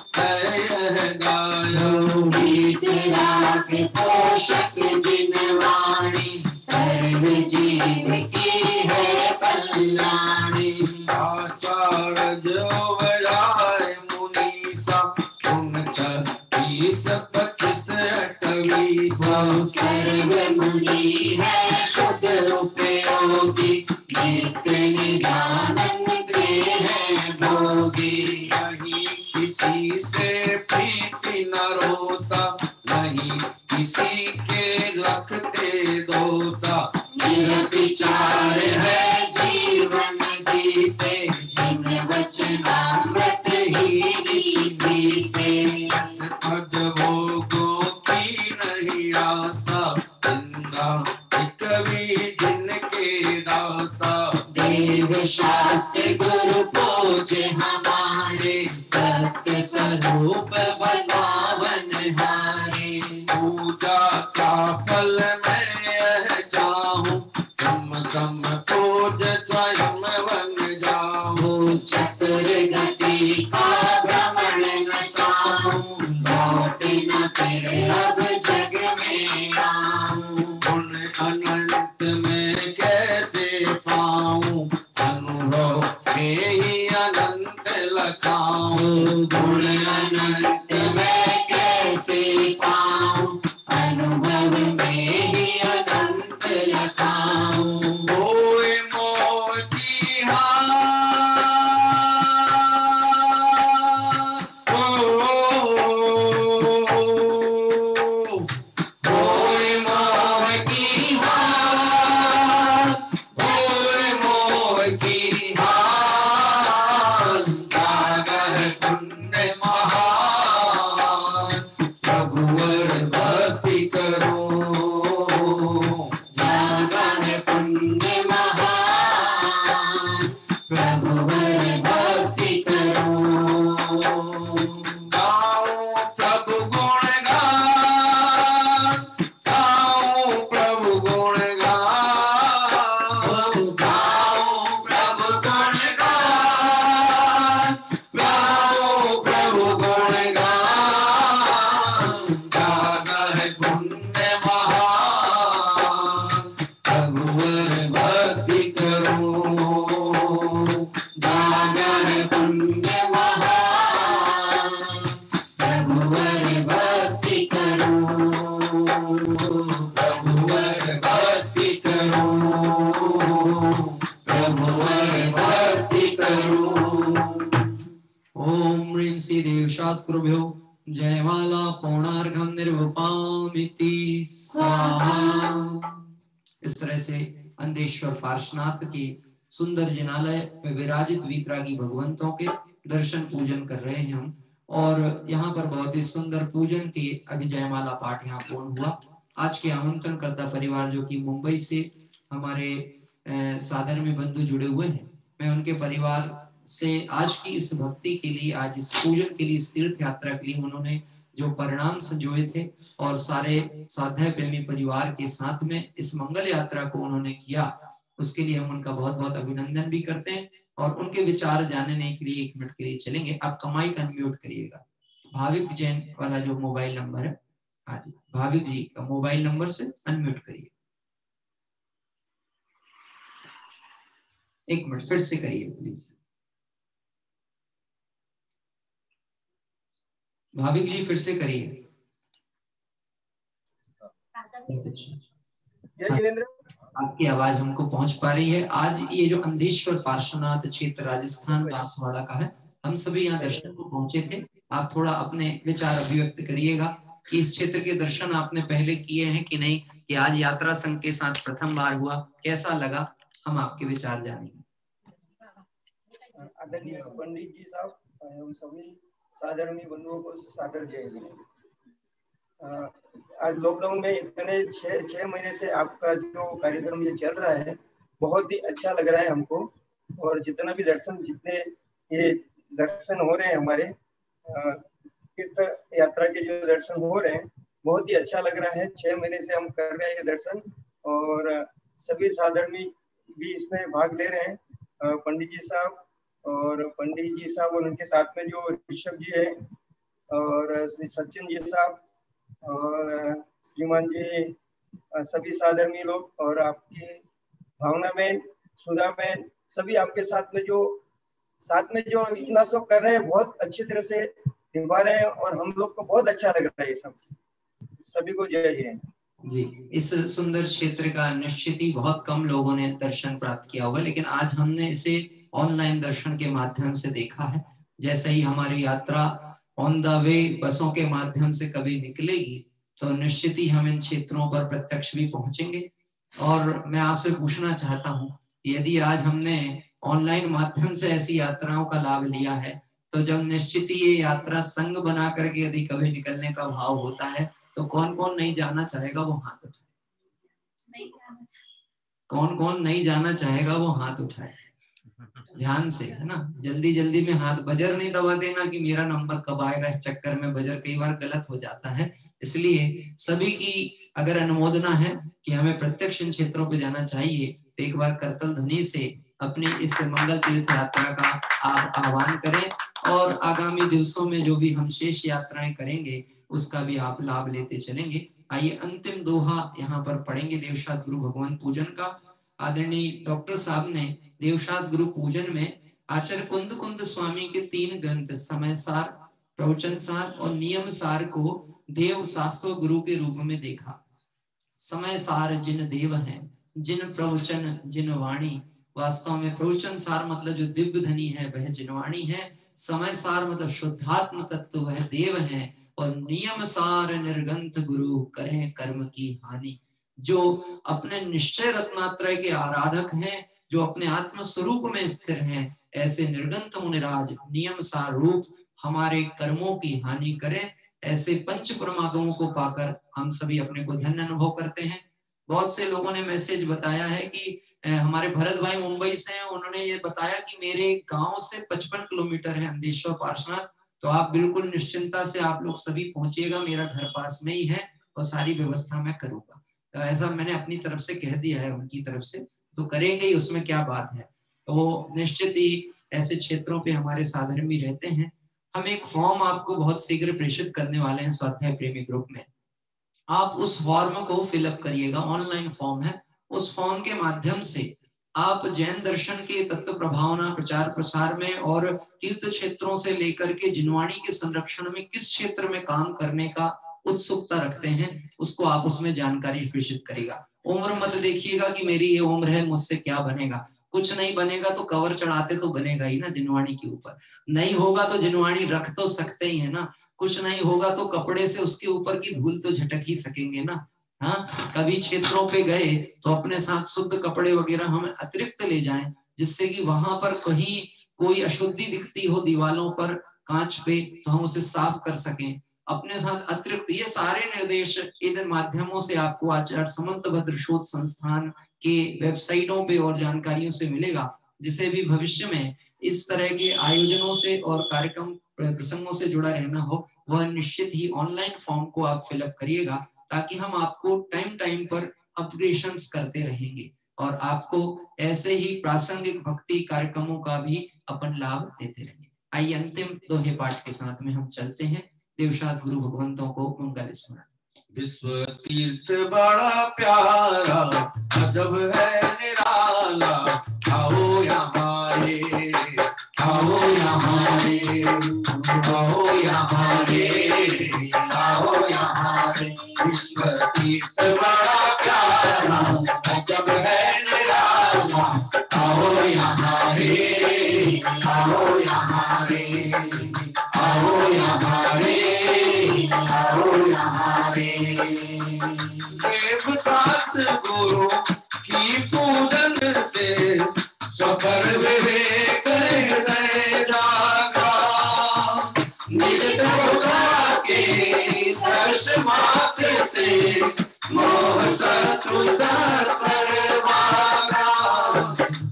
गाया। गीत राग पोषक जिन वाणी, सर्व जीव की है कल्याणी। आचार्य जो बजाय मुनीसा, 29 25 28। सर्व मुनि है शुद्ध उपयोगी, नित्य नित्यानंद है भोगी। नहीं किसी से प्रीति न रोसा, नहीं किसी के लखते दोसा। निरविचार है जीवन जीते, जिन वचनामृत ही बीते। पद भोगों की नहीं आशा, जिंदा कवि जिनके दासा। देव शास्त्र गुरु पूज हमारे, सत्य स्वरूप बतावन हारे। पूजा का फल मैं यह चाहूं, सम सम पूज स्वयं बन जाऊं। चतुर गति का भ्रमण न साऊं, लौट न फिर अब जग में आऊं। गुण अनंत में कैसे पाऊं, अनुभव से ही अनंत लखाऊं। गुण अनंत में कैसे पाऊं, करो जागन पुण्य महान प्रभुवर भक्ति करो गाओ प्रभु गुणगान गाओ प्रभु गुणगान गाओ प्रभु गुणगान गाओ प्रभु गुणगान जागा है पुण्य महान प्रभुवर भक्ति करो जागा है पुण्य महान प्रभुवर भक्ति करो प्रभुवर भक्ति करो प्रभुवर भक्ति करो ओम ह्रीं श्री देवशात् गुरुभ्यो जयमाला पौर्णार्घम निर्वपामिति स्वाहा। इस तरह से अंधेश्वर पार्श्वनाथ की सुंदर जिनालय में विराजित वीतरागी भगवंतों के दर्शन पूजन कर रहे हैं हम। और यहाँ पर बहुत ही सुंदर पूजन की अभी जयमाला पाठ यहाँ पूर्ण हुआ। आज के आमंत्रणकर्ता परिवार जो कि मुंबई से हमारे साधर्मी बंधु जुड़े हुए हैं, मैं उनके परिवार से आज की इस भक्ति के लिए, आज इस पूजन के लिए, इस तीर्थ यात्रा के लिए उन्होंने जो परिणाम संजोए थे और सारे स्वाध्याय प्रेमी परिवार के साथ में इस मंगल यात्रा को उन्होंने किया, उसके लिए हम उनका बहुत बहुत अभिनंदन भी करते हैं। और उनके विचार जानने के लिए 1 मिनट के लिए चलेंगे। आप कमाई का अनम्यूट करिएगा। भाविक जैन वाला जो मोबाइल नंबर है, हाँ जी, भाविक जी का मोबाइल नंबर से अनम्यूट करिए। 1 मिनट फिर से करिए प्लीज। भाविक जी फिर से करिए। जय जिनेंद्र। आपकी आवाज हमको पहुंच पा रही है। आज ये जो अंधेश्वर पार्श्वनाथ क्षेत्र राजस्थान बांसवाड़ा का है, हम सभी यहाँ दर्शन को पहुंचे थे। आप थोड़ा अपने विचार अभिव्यक्त करिएगा कि इस क्षेत्र के दर्शन आपने पहले किए हैं कि नहीं, कि आज यात्रा संघ के साथ प्रथम बार हुआ, कैसा लगा, हम आपके विचार जानेंगे। आदरणीय पंडित जी साहब एवं सभी साधर्मी बंधुओं को सादर जय जिनेंद्र। आज लॉकडाउन में इतने 6 महीने से आपका जो कार्यक्रम ये चल रहा है, बहुत ही अच्छा लग रहा है हमको। और जितना भी जितने ये दर्शन हो रहे हैं, हमारे तीर्थ यात्रा के जो दर्शन हो रहे हैं, बहुत ही अच्छा लग रहा है। 6 महीने से हम कर रहे हैं ये दर्शन और सभी साधर्मी भी इसमें भाग ले रहे हैं। पंडित जी साहब और उनके साथ में जो ऋषभ जी है और श्री सचिन जी साहब और श्रीमान जी, सभी साधर्मी लोग और आपकी भावना बहन, सुधा बहन, सभी आपके साथ में जो इतना सब कर रहे हैं, बहुत अच्छी तरह से निभा रहे हैं और हम लोग को बहुत अच्छा लग रहा है। ये सब सभी को जय जय जी। इस सुंदर क्षेत्र का निश्चित ही बहुत कम लोगों ने दर्शन प्राप्त किया होगा, लेकिन आज हमने इसे ऑनलाइन दर्शन के माध्यम से देखा है। जैसे ही हमारी यात्रा ऑन द वे बसों के माध्यम से कभी निकलेगी तो निश्चित ही हम इन क्षेत्रों पर प्रत्यक्ष भी पहुंचेंगे। और मैं आपसे पूछना चाहता हूं, यदि आज हमने ऑनलाइन माध्यम से ऐसी यात्राओं का लाभ लिया है, तो जब निश्चित ही ये यात्रा संघ बना करके यदि कभी निकलने का भाव होता है, तो कौन कौन नहीं जाना चाहेगा वो हाथ उठाए। कौन कौन नहीं जाना चाहेगा वो हाथ उठाए। ध्यान से, है ना, जल्दी जल्दी में हाथ, बजर नहीं दबा देना कि मेरा नंबर कब आएगा। इस चक्कर में बजर कई बार गलत हो जाता है। इसलिए सभी की अगर अनुमोदना है कि हमें प्रत्यक्ष इन क्षेत्रों पे जाना चाहिए, तो एक बार करतल ध्वनि से अपनी इस मंगल तीर्थ यात्रा का आप आह्वान करें और आगामी दिवसों में जो भी हम शेष यात्राएं करेंगे उसका भी आप लाभ लेते चलेंगे। आइए अंतिम दोहा यहाँ पर पढ़ेंगे देवशात गुरु भगवान पूजन का। आदरणीय डॉक्टर साहब ने देवशात गुरु पूजन में आचार्य कुंद कुंद स्वामी के 3 ग्रंथ समय सार, प्रवचन सार और नियम सार को देव शास्त्र गुरु के रूप में देखा। समय सार जिन देव हैं, जिन प्रवचन जिन वाणी। वास्तव में प्रवचन सार मतलब जो दिव्य धनी है वह जिनवाणी है। समय सार मतलब शुद्धात्म तत्व वह देव है। और नियम सार निर्गंथ गुरु करें कर्म की हानि। जो अपने निश्चय रत्नात्रय के आराधक हैं, जो अपने आत्म स्वरूप में स्थिर हैं, ऐसे निर्गंथ मुनिराज नियम सार रूप हमारे कर्मों की हानि करें। ऐसे पंच परमागमों को पाकर हम सभी अपने को धन्य अनुभव करते हैं। बहुत से लोगों ने मैसेज बताया है कि हमारे भरत भाई मुंबई से हैं, उन्होंने ये बताया कि मेरे गांव से 55 किलोमीटर है अंदेश्वर पार्श्वनाथ, तो आप बिल्कुल निश्चिंता से आप लोग सभी पहुंचिएगा, मेरा घर पास में ही है और सारी व्यवस्था मैं करूंगा। तो ऐसा मैंने अपनी तरफ से कह दिया है, उनकी तरफ से तो करेंगे ही, उसमें क्या बात है। तो निश्चित ही ऐसे क्षेत्रों पे हमारे साधर्मी रहते हैं। हम एक फॉर्म आपको बहुत शीघ्र प्रेषित करने वाले हैं स्वाध्याय प्रेमी ग्रुप में। आप उस फॉर्म को फिलअप करिएगा, ऑनलाइन फॉर्म है। उस फॉर्म के माध्यम से आप जैन दर्शन के तत्व प्रभावना प्रचार प्रसार में और तीर्थ क्षेत्रों से लेकर के जिनवाणी के संरक्षण में किस क्षेत्र में काम करने का उत्सुकता रखते हैं, उसको आप उसमें जानकारी प्रेषित करेगा। उम्र मत देखिएगा कि मेरी ये उम्र है, मुझसे क्या बनेगा। कुछ नहीं बनेगा तो कवर चढ़ाते तो बनेगा ही ना जिनवाणी के ऊपर। नहीं होगा तो जिनवाणी रख तो सकते ही है ना। कुछ नहीं होगा तो कपड़े से उसके ऊपर की धूल तो झटक ही सकेंगे ना। हाँ, कभी क्षेत्रों पे गए तो अपने साथ शुद्ध कपड़े वगैरह हम अतिरिक्त ले जाएं, जिससे कि वहां पर कहीं कोई अशुद्धि दिखती हो दीवालों पर कांच पे तो हम उसे साफ कर सकें। अपने साथ अतिरिक्त ये सारे निर्देश इन माध्यमों से आपको आचार्य समंत भद्र शोध संस्थान के वेबसाइटों पे और जानकारियों से मिलेगा, जिसे भी भविष्य में इस तरह के आयोजनों से और कार्यक्रम प्रसंगों से जुड़ा रहना हो, वह निश्चित ही ऑनलाइन फॉर्म को आप फिलअप करिएगा, ताकि हम आपको टाइम टाइम पर अपडेशंस करते रहेंगे और आपको ऐसे ही प्रासंगिक भक्ति कार्यक्रमों का भी अपन लाभ देते रहेंगे। आइए अंतिम दोहे पाठ के साथ में हम चलते हैं। देवशाद गुरु भगवंतों को मंगल स्मरण। विश्व तीर्थ बड़ा प्यारा अजब है निराला, आओ यहाँ रे, आओ यहाँ रे, आओ यहाँ रे, आओ यहाँ रे। विश्व तीर्थ बड़ा प्यारा अजब है निराला, आओ यहाँ रे, आओ यहाँ रे, आओ यहाँ रे, आओ यहाँ रे। देव सात गुरु की पूजन से सफर विवेक हृदय जागा, निज प्रभुता के दर्श मात्र से मोह शत्रु सत्तर भागा।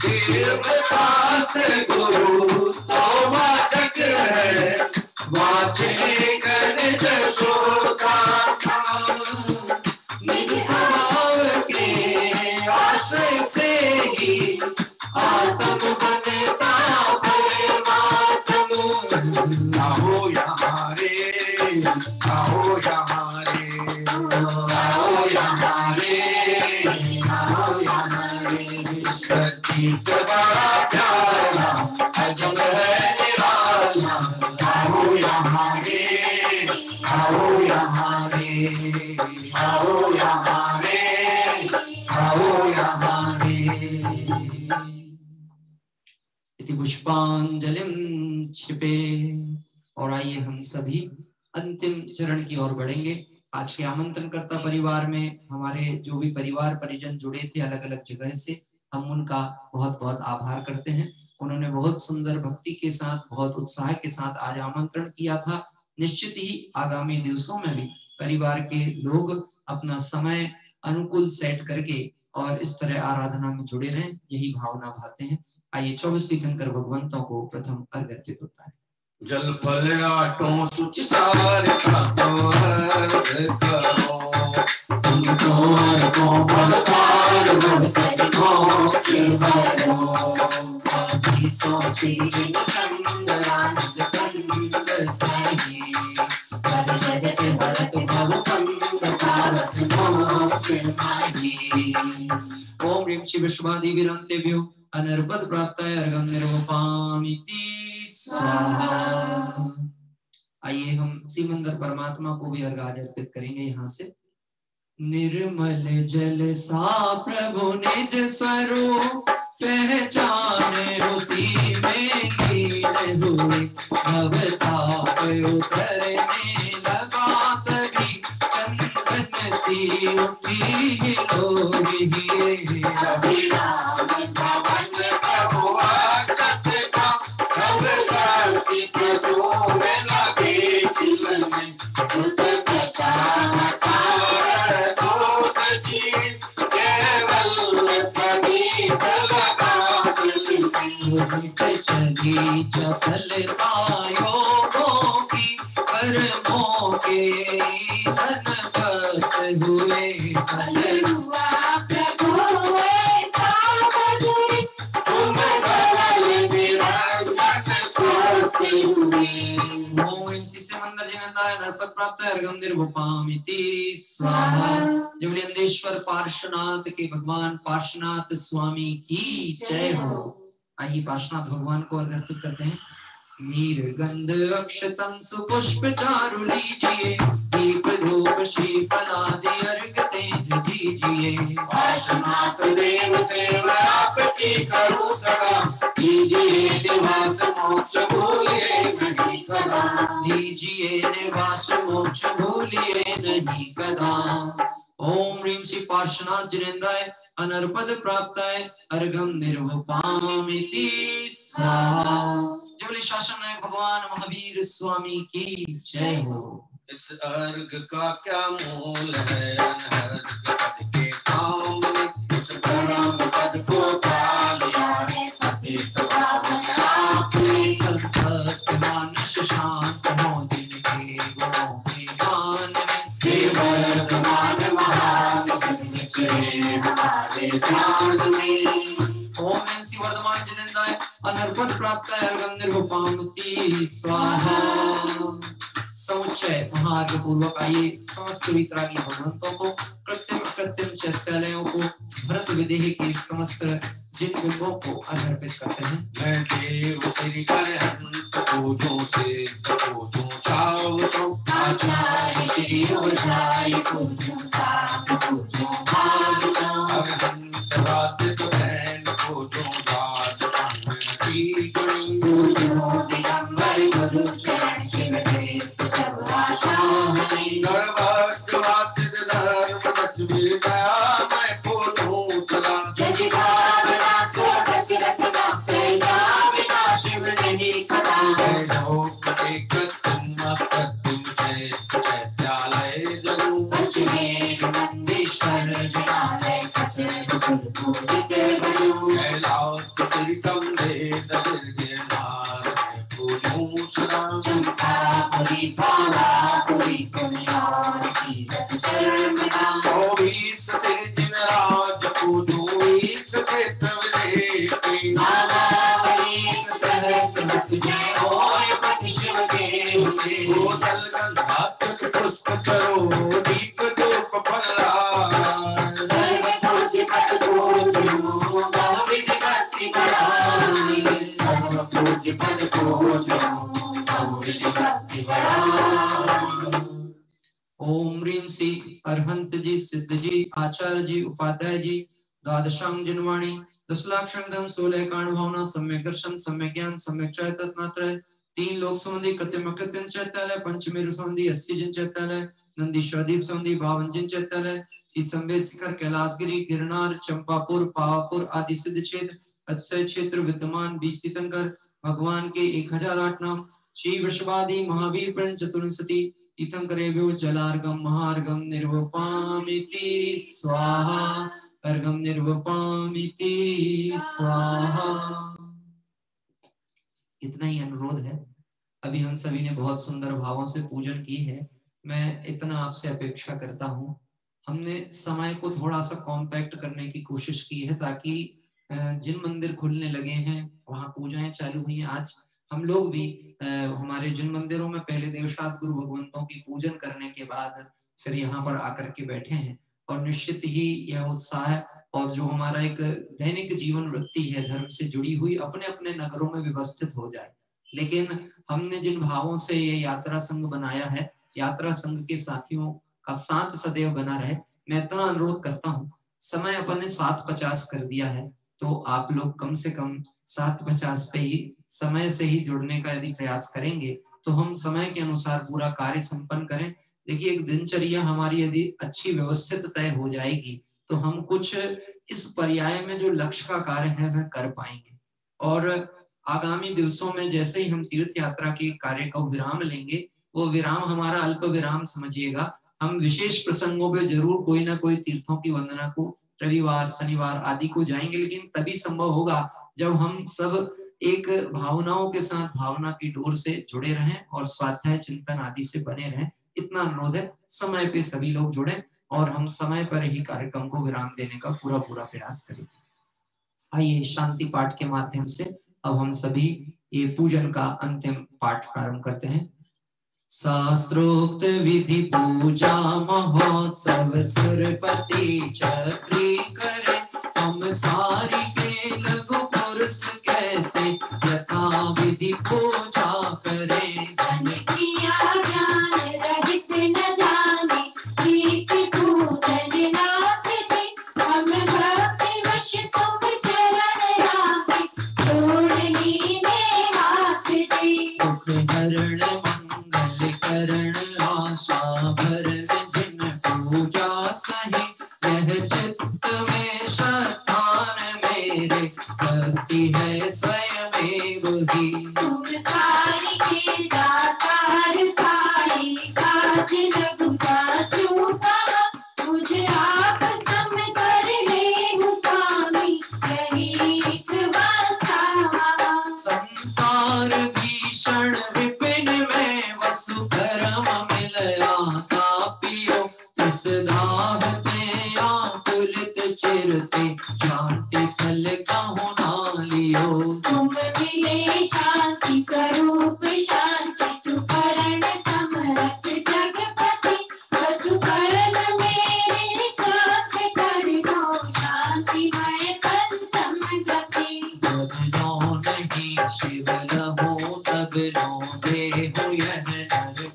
देव शास्त्र गुरु तो वाचक है, वाचे गणित श्रोता निज स्वभाव के आश्रय से ही आत्म बनता परमात्म। आओ यहाँ रे, आओ यहाँ रे, आओ यहाँ रे, आओ यहाँ रे। विश्व तीर्थ बड़ा प्यारा अजब है निराला, आओ यहाँ रे, आओ यहाँ रे, आओ यहाँ रे, आओ यहाँ रे। इति पुष्पांजलिं क्षिपे। और आइए हम सभी अंतिम चरण की ओर बढ़ेंगे। आज के आमंत्रणकर्ता परिवार में हमारे जो भी परिवार परिजन जुड़े थे अलग अलग जगह से, हम उनका बहुत बहुत आभार करते हैं। उन्होंने बहुत सुंदर भक्ति के साथ, बहुत उत्साह के साथ आज आमंत्रण किया था। निश्चित ही आगामी दिवसों में भी परिवार के लोग अपना समय अनुकूल सेट करके और इस तरह आराधना में जुड़े रहें, यही भावना भाते हैं। आइए 24 तीर्थंकर भगवंतों को प्रथम अर्घ अर्पित होता है। जल फल आठों सुच सार करो, तुमको बलकार बलको सो श्री कंदरानंद कंद सही कर जगत भरत भव कंद पावत मोक्ष माही। ओम ह्रीं शिव विश्वादि विरंतेभ्यो अनर्पद प्राप्ताय अर्घं निर्वपामिति स्वाहा। आइए हम सिमंदर परमात्मा को भी अर्घ अर्पित करेंगे यहाँ से। निर्मल जल सा प्रभु निज स्वरूप पहचाने उसी में लीन हुए, भवताप उतरने लगा तभी चंदन सी उठी लोरी। अभिराम भवन प्रभु आगत का सब शक्ति प्रभु में लगे तिलन, मिट चली चपलता योगों की, कर्मों के धन बस हुए फल हुआ प्रभु ऐसा मधुर, तुम बदल निरंजन करते हुए। ओम इसी से मंदिर जिनंदाय नरपत प्राप्त है अर्घम निर्वपामिति स्वाहा। जब अंदेश्वर पार्श्वनाथ के भगवान पार्श्वनाथ स्वामी की जय हो। आइए पार्श्वनाथ भगवान को अर्पित करते हैं। नीरगंध अक्षतम सुपुष्प चारु लीजिए, दीप धूप श्रीफलादि अर्घ तेज दीजिए। पार्श्वनाथ देव सेवा आपकी करूं सदा, कीजिए निवास मोक्ष भूलिए नहीं कदा, लीजिए निवास मोक्ष भूलिए नहीं कदा। ओम ह्रीं श्री पार्श्वनाथ जिनेन्द्राय अनर्पद प्राप्ताय अर्घम निर्वपामिति स्वाहा। जय बोले शासन नायक भगवान महावीर स्वामी की जय हो। इस अर्घ का क्या मोल है अनहद के सामने, इस परम पद को पा लिया है पतित पावन आपने। संत मानस शांत हो जिनके गुणों के गान में, वर्तमान महान चले हमारे ध्यान में। ओम ह्रीं श्री वर्धमान जिनेन्द्राय अनर्पद प्राप्ताय अर्घम निर्वपामिति स्वाहा। समुच्चय महार्घ पूर्वक आइए समस्त वितरागी भगवंतों को, कृत्रिम अकृत्रिम चैत्यालयों को, भरत विदेह के समस्त जिन बिंबों को अर्पित करते हैं। मैं देव श्री अनंत पूजों से पूजूं छाव तो, आचार्य श्री उजाय पूजूं साध पूजूं भाग सो। अरहंत वासित बहन पूजूं दाद संगति गणी, पूजूं दिगंबर गुरु चरण शिव के सब आशा हमें। सर्वत्र वासित धर्म लक्ष्मी दया मैं पूजूं सदा। जज भावना सुर दशरथ का प्रजा बिना शिव नहीं कदा। जय लोक एक तुम अप्रतिम चैत्यालय जरूर, अजमेर नंदीश्वर विनालय खचर सुर पूजित बनो। कैलाश श्री समवेद गिरनार पूजूं सदा। चंपापुरी भावापुरी पुण्यार कीरत शर्मदा। 24 सिरजिन राज पूजूं ईश क्षेत्र विदेही, नामावलीक सहस्र बस जय होय पति शिव के होते। भूतल गंधात्मक पुष्प चरो दीप धूप फलहार, सर्व पूज्य पद पूजो बहुविध भक्ति बढ़ाई। सर्व पूज्य पद पूजो बहुविध भक्ति बढ़ाई। ओम ह्रीं श्री अरहंत जी, सिद्ध जी, आचार्य जी, उपाध्याय जी, द्वादशांग जिनवाणी, 10 लाख क्षणदम 16 कांड भावना, सम्यक दर्शन, सम्यक ज्ञान, सम्यक चैतन्य, 3 लोक संबंधी कृत्रिम अकृत्रिम चैत्यालय, पंचमेरु संबंधी 80 जिन चैत्यालय, नंदीश्वरदीप संबंधी 52 जिन चैत्यालय, श्री संवेद शिखर, कैलाशगिरी, गिरनार, चंपापुर, पावापुर आदि सिद्ध क्षेत्र, अक्षय क्षेत्र विद्यमान 20 तीर्थंकर, भगवान के 1008 नाम, श्री वृषभादि महावीर प्रण चतुर्विंशति तीर्थंकरेभ्यो जलार्घम महार्घम निर्वपामिति स्वाहा। अर्घम निर्वपामिति स्वाहा। इतना ही अनुरोध है। अभी हम सभी ने बहुत सुंदर भावों से पूजन की है। मैं इतना आपसे अपेक्षा करता हूँ, हमने समय को थोड़ा सा कॉम्पैक्ट करने की कोशिश की है ताकि जिन मंदिर खुलने लगे हैं वहाँ पूजाएं चालू हुई हैं। आज हम लोग भी हमारे जिन मंदिरों में पहले देवशात गुरु भगवंतों की पूजन करने के बाद फिर यहाँ पर आकर के बैठे हैं, और निश्चित ही यह उत्साह और जो हमारा एक दैनिक जीवन वृत्ति है धर्म से जुड़ी हुई अपने अपने नगरों में व्यवस्थित हो जाए। लेकिन हमने जिन भावों से ये यात्रा संघ बनाया है, यात्रा संघ के साथियों का साथ सदैव बना रहे। मैं इतना अनुरोध करता हूँ, समय अपन ने 7:50 कर दिया है, तो आप लोग कम से कम 7:50 पे ही समय से ही जुड़ने का यदि प्रयास करेंगे तो हम समय के अनुसार पूरा कार्य संपन्न करें। देखिए, एक दिनचर्या हमारी यदि अच्छी व्यवस्थित तय हो जाएगी तो हम कुछ इस पर्याय में जो लक्ष्य का कार्य है वह कर पाएंगे। और आगामी दिवसों में जैसे ही हम तीर्थ यात्रा के कार्य का विराम लेंगे, वो विराम हमारा अल्प विराम समझिएगा। हम विशेष प्रसंगों पे जरूर कोई ना कोई तीर्थों की वंदना को रविवार शनिवार आदि को जाएंगे, लेकिन तभी संभव होगा जब हम सब एक भावनाओं के साथ भावना की डोर से जुड़े रहें और स्वाध्याय चिंतन आदि से बने रहें, इतना अनुरोध है। समय पे सभी लोग जुड़े और हम समय पर ही कार्यक्रम को विराम देने का पूरा प्रयास करें। आइए शांति पाठ के माध्यम से अब हम सभी ये पूजन का अंतिम पाठ प्रारंभ करते हैं। शास्त्रोक्त विधि पूजा महोत्सव सुरपति चक्री करे, हम सारी के लघु पुरुष कैसे यथा विधि पूजा करें। किया ज्ञान रहित न जाने, ठीक पूजन नाथ जी, हम भक्ति वश तुम चरण राखे, जोड़ लीने हाथ जी। दुख हरण मंगल करण आशा भरण जिन पूजा सही, यह चित्त में श्रद्धान मेरे, शक्ति है स्वयं ही। तुम सारी के दातार पाई, काज लघु काजू कहा, मुझे आप सम कर ले स्वामी, यही एक वाचा। संसार भीषण विपिन में वसु कर्म मिलया तापियो, इस धावते आकुलित चिरते, शांति फल कहूँ ना लियो। तुम मिले शांति स्वरूप शांति, सुकरण समरथ जगपति, वसुकरण मेरे साथ कर दो, शांतिमय पंचम गति। जब लो नहीं शिव लहो तब लो देहु यह नर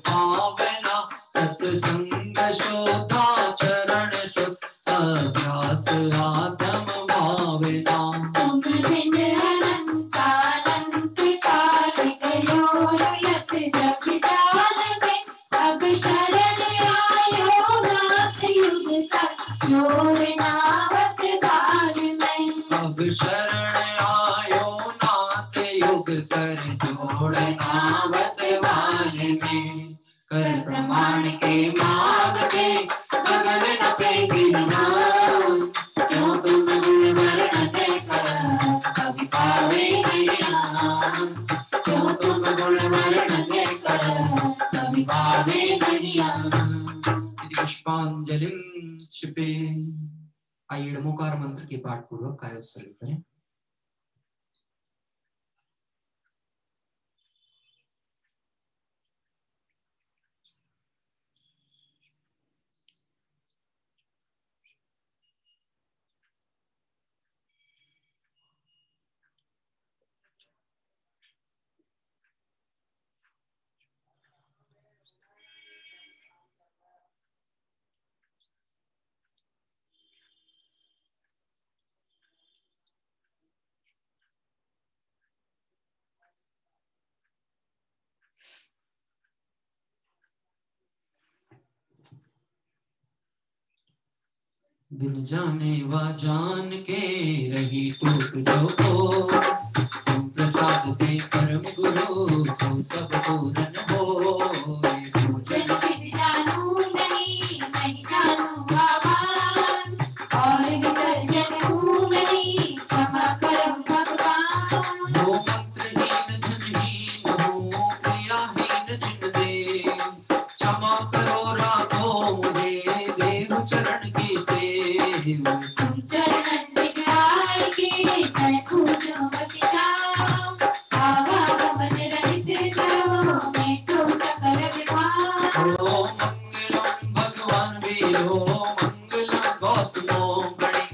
पावना, सत्संग शोधा चरण शुद्ध अभ्यास आत्म भावना। तुम बिन अनंत काल गयो रुलत जग जाल में, अब शरण आयो नाथ युग का, जोड़ नावत बाल में। अब शरण आयो नाथ युग कर, जोड़ नावत वाल में। कर प्रमाण के माग दे मगर न पे गिरनाम, जो तुम गुण वर्ण न कर कभी पावे नहीं नाम, जो तुम गुण वर्ण न कर कभी पावे नहीं नाम। यदि पुष्पांजलिं क्षिपे। आइए नमोकार मंत्र के पाठ पूर्वक कायोत्सर्ग करें। बिन जाने वा जान के रही टूट जो को, तुम प्रसाद दे परम गुरु सो सब पूरन हो। पूजन विधि जानू नहीं, नहीं जानू आवान, और विसर्जन हूँ नहीं, क्षमा करो भगवान। वो मंत्रहीन धनहीन हूँ, क्रियाहीन जिन दे, क्षमा करो राखो मुझे, देव चरण की सेवा। तुम चरण बिगाड़ के मैं पूजो मत जाओ, आवागमन रहित करो मैं तो सकल विभाग। ओ मंगलम भगवान वीरो, मंगलम गौतमो गणे,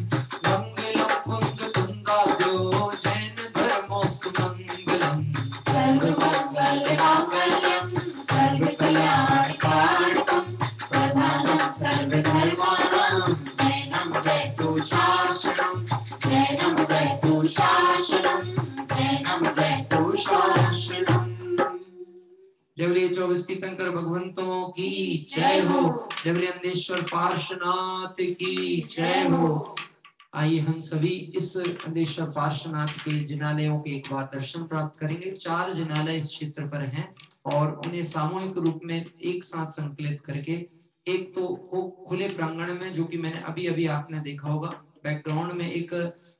मंगलम कुंद कुंदाद्यो, जैन धर्मोस्तु मंगलम। सर्वमंगल मांगल्यम, सर्व कल्याणकारकम, प्रधानम सर्वधर्माणां, जैनम जयतु शासनम, जैनम जयतु शासनम, जैनम जयतु शासनम। जय बोलिए 24 तीर्थंकर भगवंतों की जय हो। जय बोलिए अंदेश्वर पार्श्वनाथ की जय हो। आइए हम सभी इस अंदेश्वर पार्श्वनाथ के जिनालयों के एक बार दर्शन प्राप्त करेंगे। 4 जिनालय इस क्षेत्र पर हैं और उन्हें सामूहिक रूप में एक साथ संकलित करके, एक तो वो खुले प्रांगण में जो कि मैंने अभी अभी आपने देखा होगा, बैकग्राउंड में एक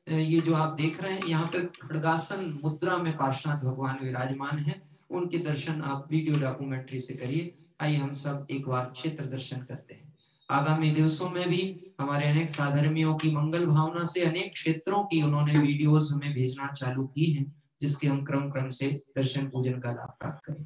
ये जो आप देख रहे हैं यहाँ पे खड़गासन मुद्रा में पार्श्वनाथ भगवान विराजमान हैं, उनके दर्शन आप वीडियो डॉक्यूमेंट्री से करिए। आइए हम सब एक बार क्षेत्र दर्शन करते हैं। आगामी दिवसों में भी हमारे अनेक साधर्मियों की मंगल भावना से अनेक क्षेत्रों की उन्होंने वीडियोस हमें भेजना चालू की हैं, जिसके हम क्रम से दर्शन पूजन का लाभ प्राप्त करें।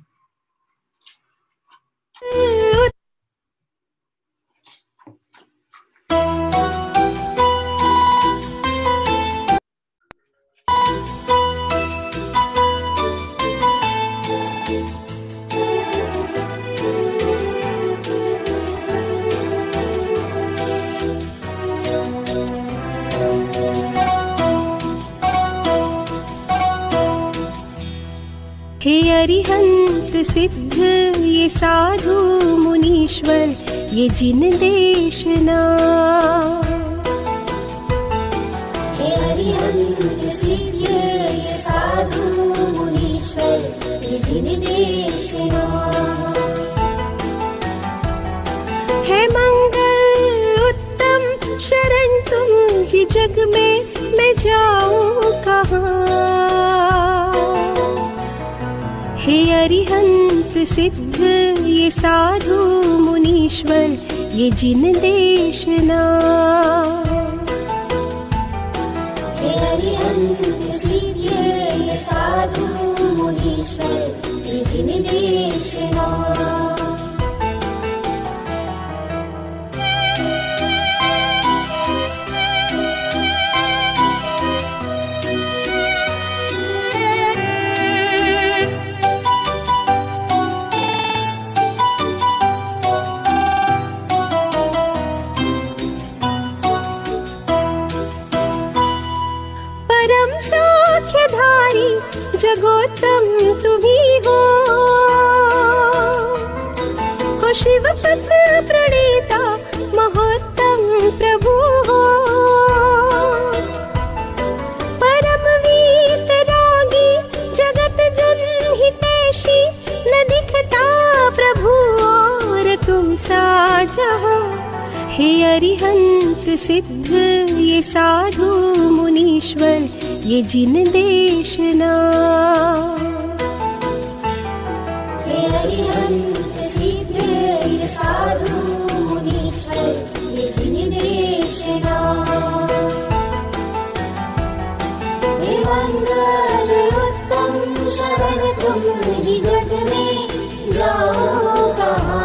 हे अरिहंत सिद्ध ये साधु मुनीश्वर, ये जिन देशना। हे अरिहंत सिद्ध ये साधु मुनीश्वर, ये जिन देशना। है मंगल उत्तम शरण तुम ही जग में, मैं जाऊं कहाँ। हे अरिहंत सिद्ध ये साधु मुनीश्वर, ये जिन देशना। हे अरिहंत सिद्ध ये साधु मुनीश्वर, ये जिन देशना। जगोत्तम तुम्ही हो शिवपत प्रणेता महोत्तम प्रभु हो। परम वीतरागी जगत जन हितैषी, न दिखता प्रभु और तुम सा जहाँ। हे अरिहंत सिद्ध ये साधु मुनीश्वर, ये जिन देशना। हे अरिहंत सिद्ध ये साधु मुनीश्वर, ये जिन देशना। हे मंगल उत्तम शरण तुम ही जग में, जाओ कहाँ।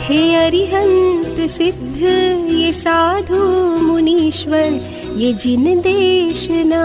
हे अरिहंत सिद्ध ये साधु मुनीश्वर, ये जिन देशना।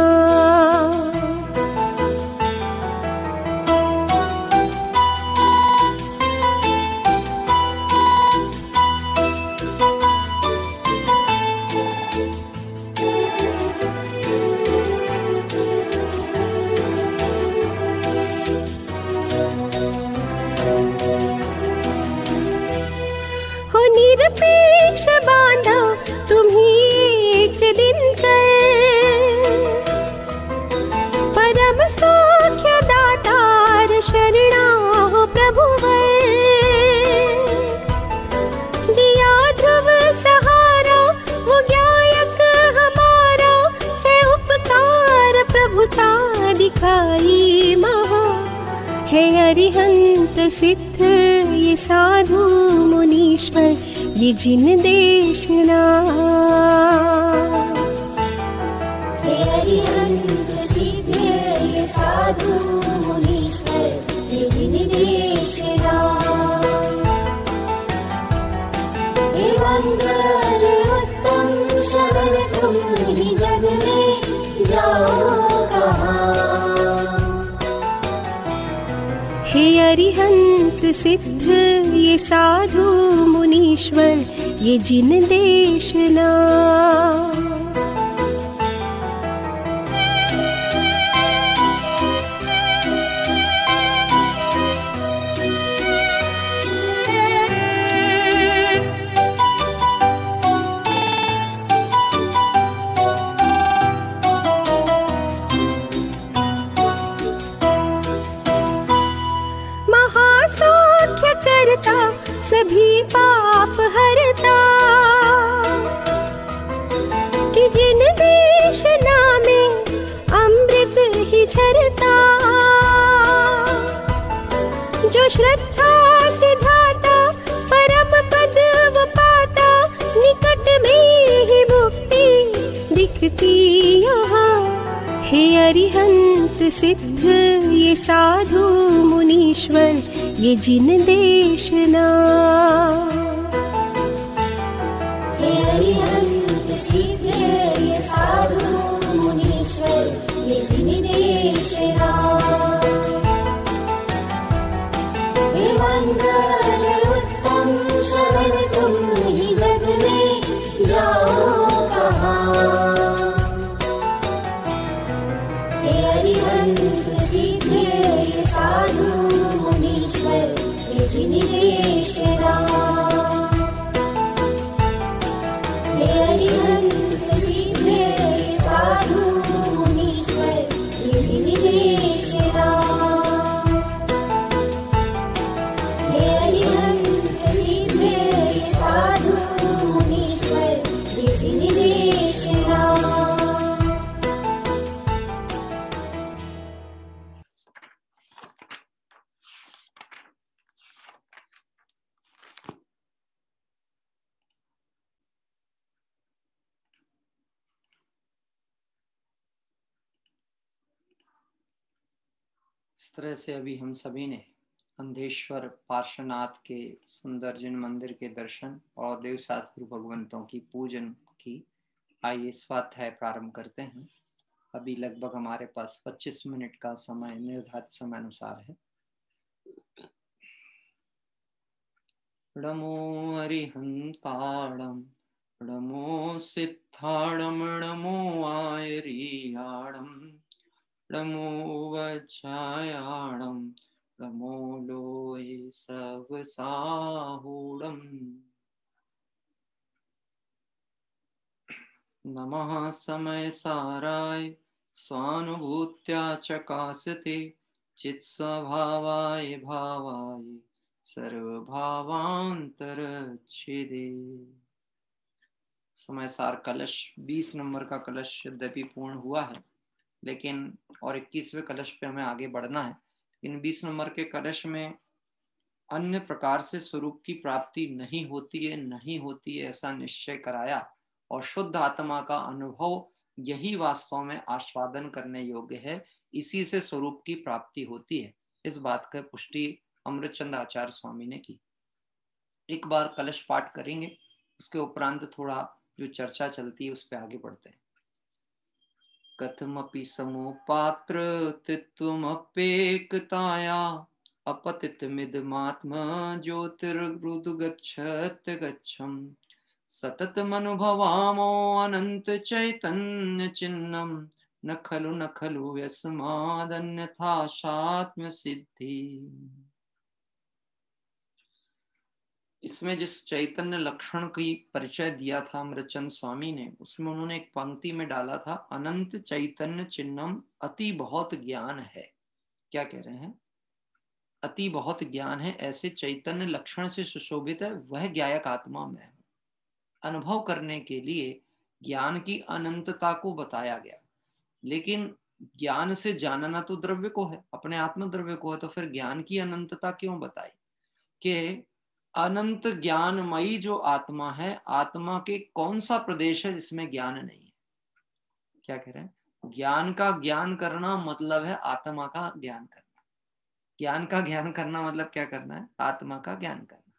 निरपेक्ष बांधा तुम्ही एक दिन कर, परम सौख्य दातार शरणा हो प्रभुवर। दिया ध्रुव सहारा वो ज्ञायक हमारा, है उपकार प्रभुता दिखाई महा। है अरिहंत सिद्ध ये साधु मुनीश्वर, ये जिन देशना। हे अरिहंत सिद्ध ये साधु मुनीश्वर, ये जिन देशना। हे मंगल उत्तम शरण तुम ही जग में, जाओ कहाँ। हे अरिहंत सिद्ध ये साधु मुनीश्वर, ये जिन देशना। सभी पाप हरता, अरिहंत सिद्ध ये साधु मुनीश्वर ये जिन देशना। हे अरिहंत सिद्ध ये साधु मुनीश्वर ये जिन देशना। हे मंगल उत्तम शरण तुम ही जग में जाओ कहाँ। हे अरिहंत सिद्ध ये साधु मुनीश्वर ये जिन देशना। हे अरिहंत सिद्ध ये साधु मुनीश्वर ये जिन देशना। हे अरिहंत सिद्ध ये साधु मुनीश्वर ये जिन देशना। इस तरह से अभी हम सभी ने अंधेश्वर पार्श्वनाथ के सुंदर जिन मंदिर के दर्शन और देवशास्त्र भगवंतों की पूजन की। आइए स्वाध्याय प्रारंभ करते हैं। अभी लगभग हमारे पास 25 मिनट का समय निर्धारित समय अनुसार है। नमो अरिहंताणम नमो सिद्धाणम नमो आयरियाणम नमो वज्रायाणम नमो लोये सवसाहूणम। नमः समय साराय स्वानुभूत्या चकासते चित्स्वभावाय भावाय सर्वभावांतरच्छेदे। समय सार कलश 20 नंबर का कलश यद्यपि पूर्ण हुआ है, लेकिन और 21वें कलश पे हमें आगे बढ़ना है। इन 20 नंबर के कलश में अन्य प्रकार से स्वरूप की प्राप्ति नहीं होती है ऐसा निश्चय कराया, और शुद्ध आत्मा का अनुभव यही वास्तव में आस्वादन करने योग्य है, इसी से स्वरूप की प्राप्ति होती है। इस बात का पुष्टि अमृतचंद आचार्य स्वामी ने की। एक बार कलश पाठ करेंगे, उसके उपरांत थोड़ा जो चर्चा चलती है उस पर आगे बढ़ते हैं। कथमपि समुपात्र तित्वमप्येकताया अपतितमिदमात्म ज्योतिर्हृदगच्छत् गच्छम् सततमनुभवामो अनंत चैतन्य चिन्नम न खलु यस्मादन्यथा सात्म सिद्धि। इसमें जिस चैतन्य लक्षण की परिचय दिया था अमृतचंद स्वामी ने, उसमें उन्होंने एक पंक्ति में डाला था, अनंत चैतन्य चिन्हम अति बहुत ज्ञान है। क्या कह रहे हैं? अति बहुत ज्ञान है, ऐसे चैतन्य लक्षण से सुशोभित है, वह ज्ञायक आत्मा में है। अनुभव करने के लिए ज्ञान की अनंतता को बताया गया, लेकिन ज्ञान से जानना तो द्रव्य को है, अपने आत्म द्रव्य को है, तो फिर ज्ञान की अनंतता क्यों बताई? कि अनंत ज्ञानमयी जो आत्मा है, आत्मा के कौन सा प्रदेश है जिसमें ज्ञान नहीं है? क्या कह रहे हैं? ज्ञान का ज्ञान करना मतलब है आत्मा का ज्ञान करना। ज्ञान का ज्ञान करना मतलब क्या करना है? आत्मा का ज्ञान करना।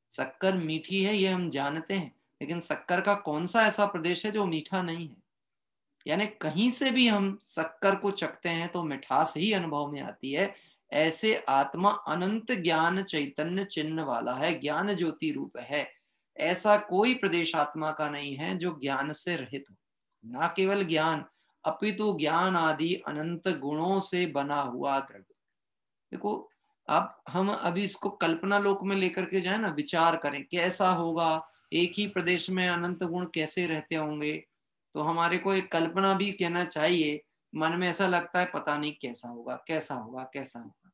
शक्कर मीठी है ये हम जानते हैं, लेकिन शक्कर का कौन सा ऐसा प्रदेश है जो मीठा नहीं है? यानी कहीं से भी हम शक्कर को चखते हैं तो मिठास ही अनुभव में आती है। ऐसे आत्मा अनंत ज्ञान चैतन्य चिन्ह वाला है, ज्ञान ज्योति रूप है। ऐसा कोई प्रदेश आत्मा का नहीं है जो ज्ञान से रहित हो। ना केवल ज्ञान, अपितु ज्ञान आदि अनंत गुणों से बना हुआ द्रव्य। देखो, अब हम अभी इसको कल्पना लोक में लेकर के जाए ना, विचार करें कैसा होगा, एक ही प्रदेश में अनंत गुण कैसे रहते होंगे, तो हमारे को एक कल्पना भी कहना चाहिए। मन में ऐसा लगता है पता नहीं कैसा होगा, कैसा होगा, कैसा होगा।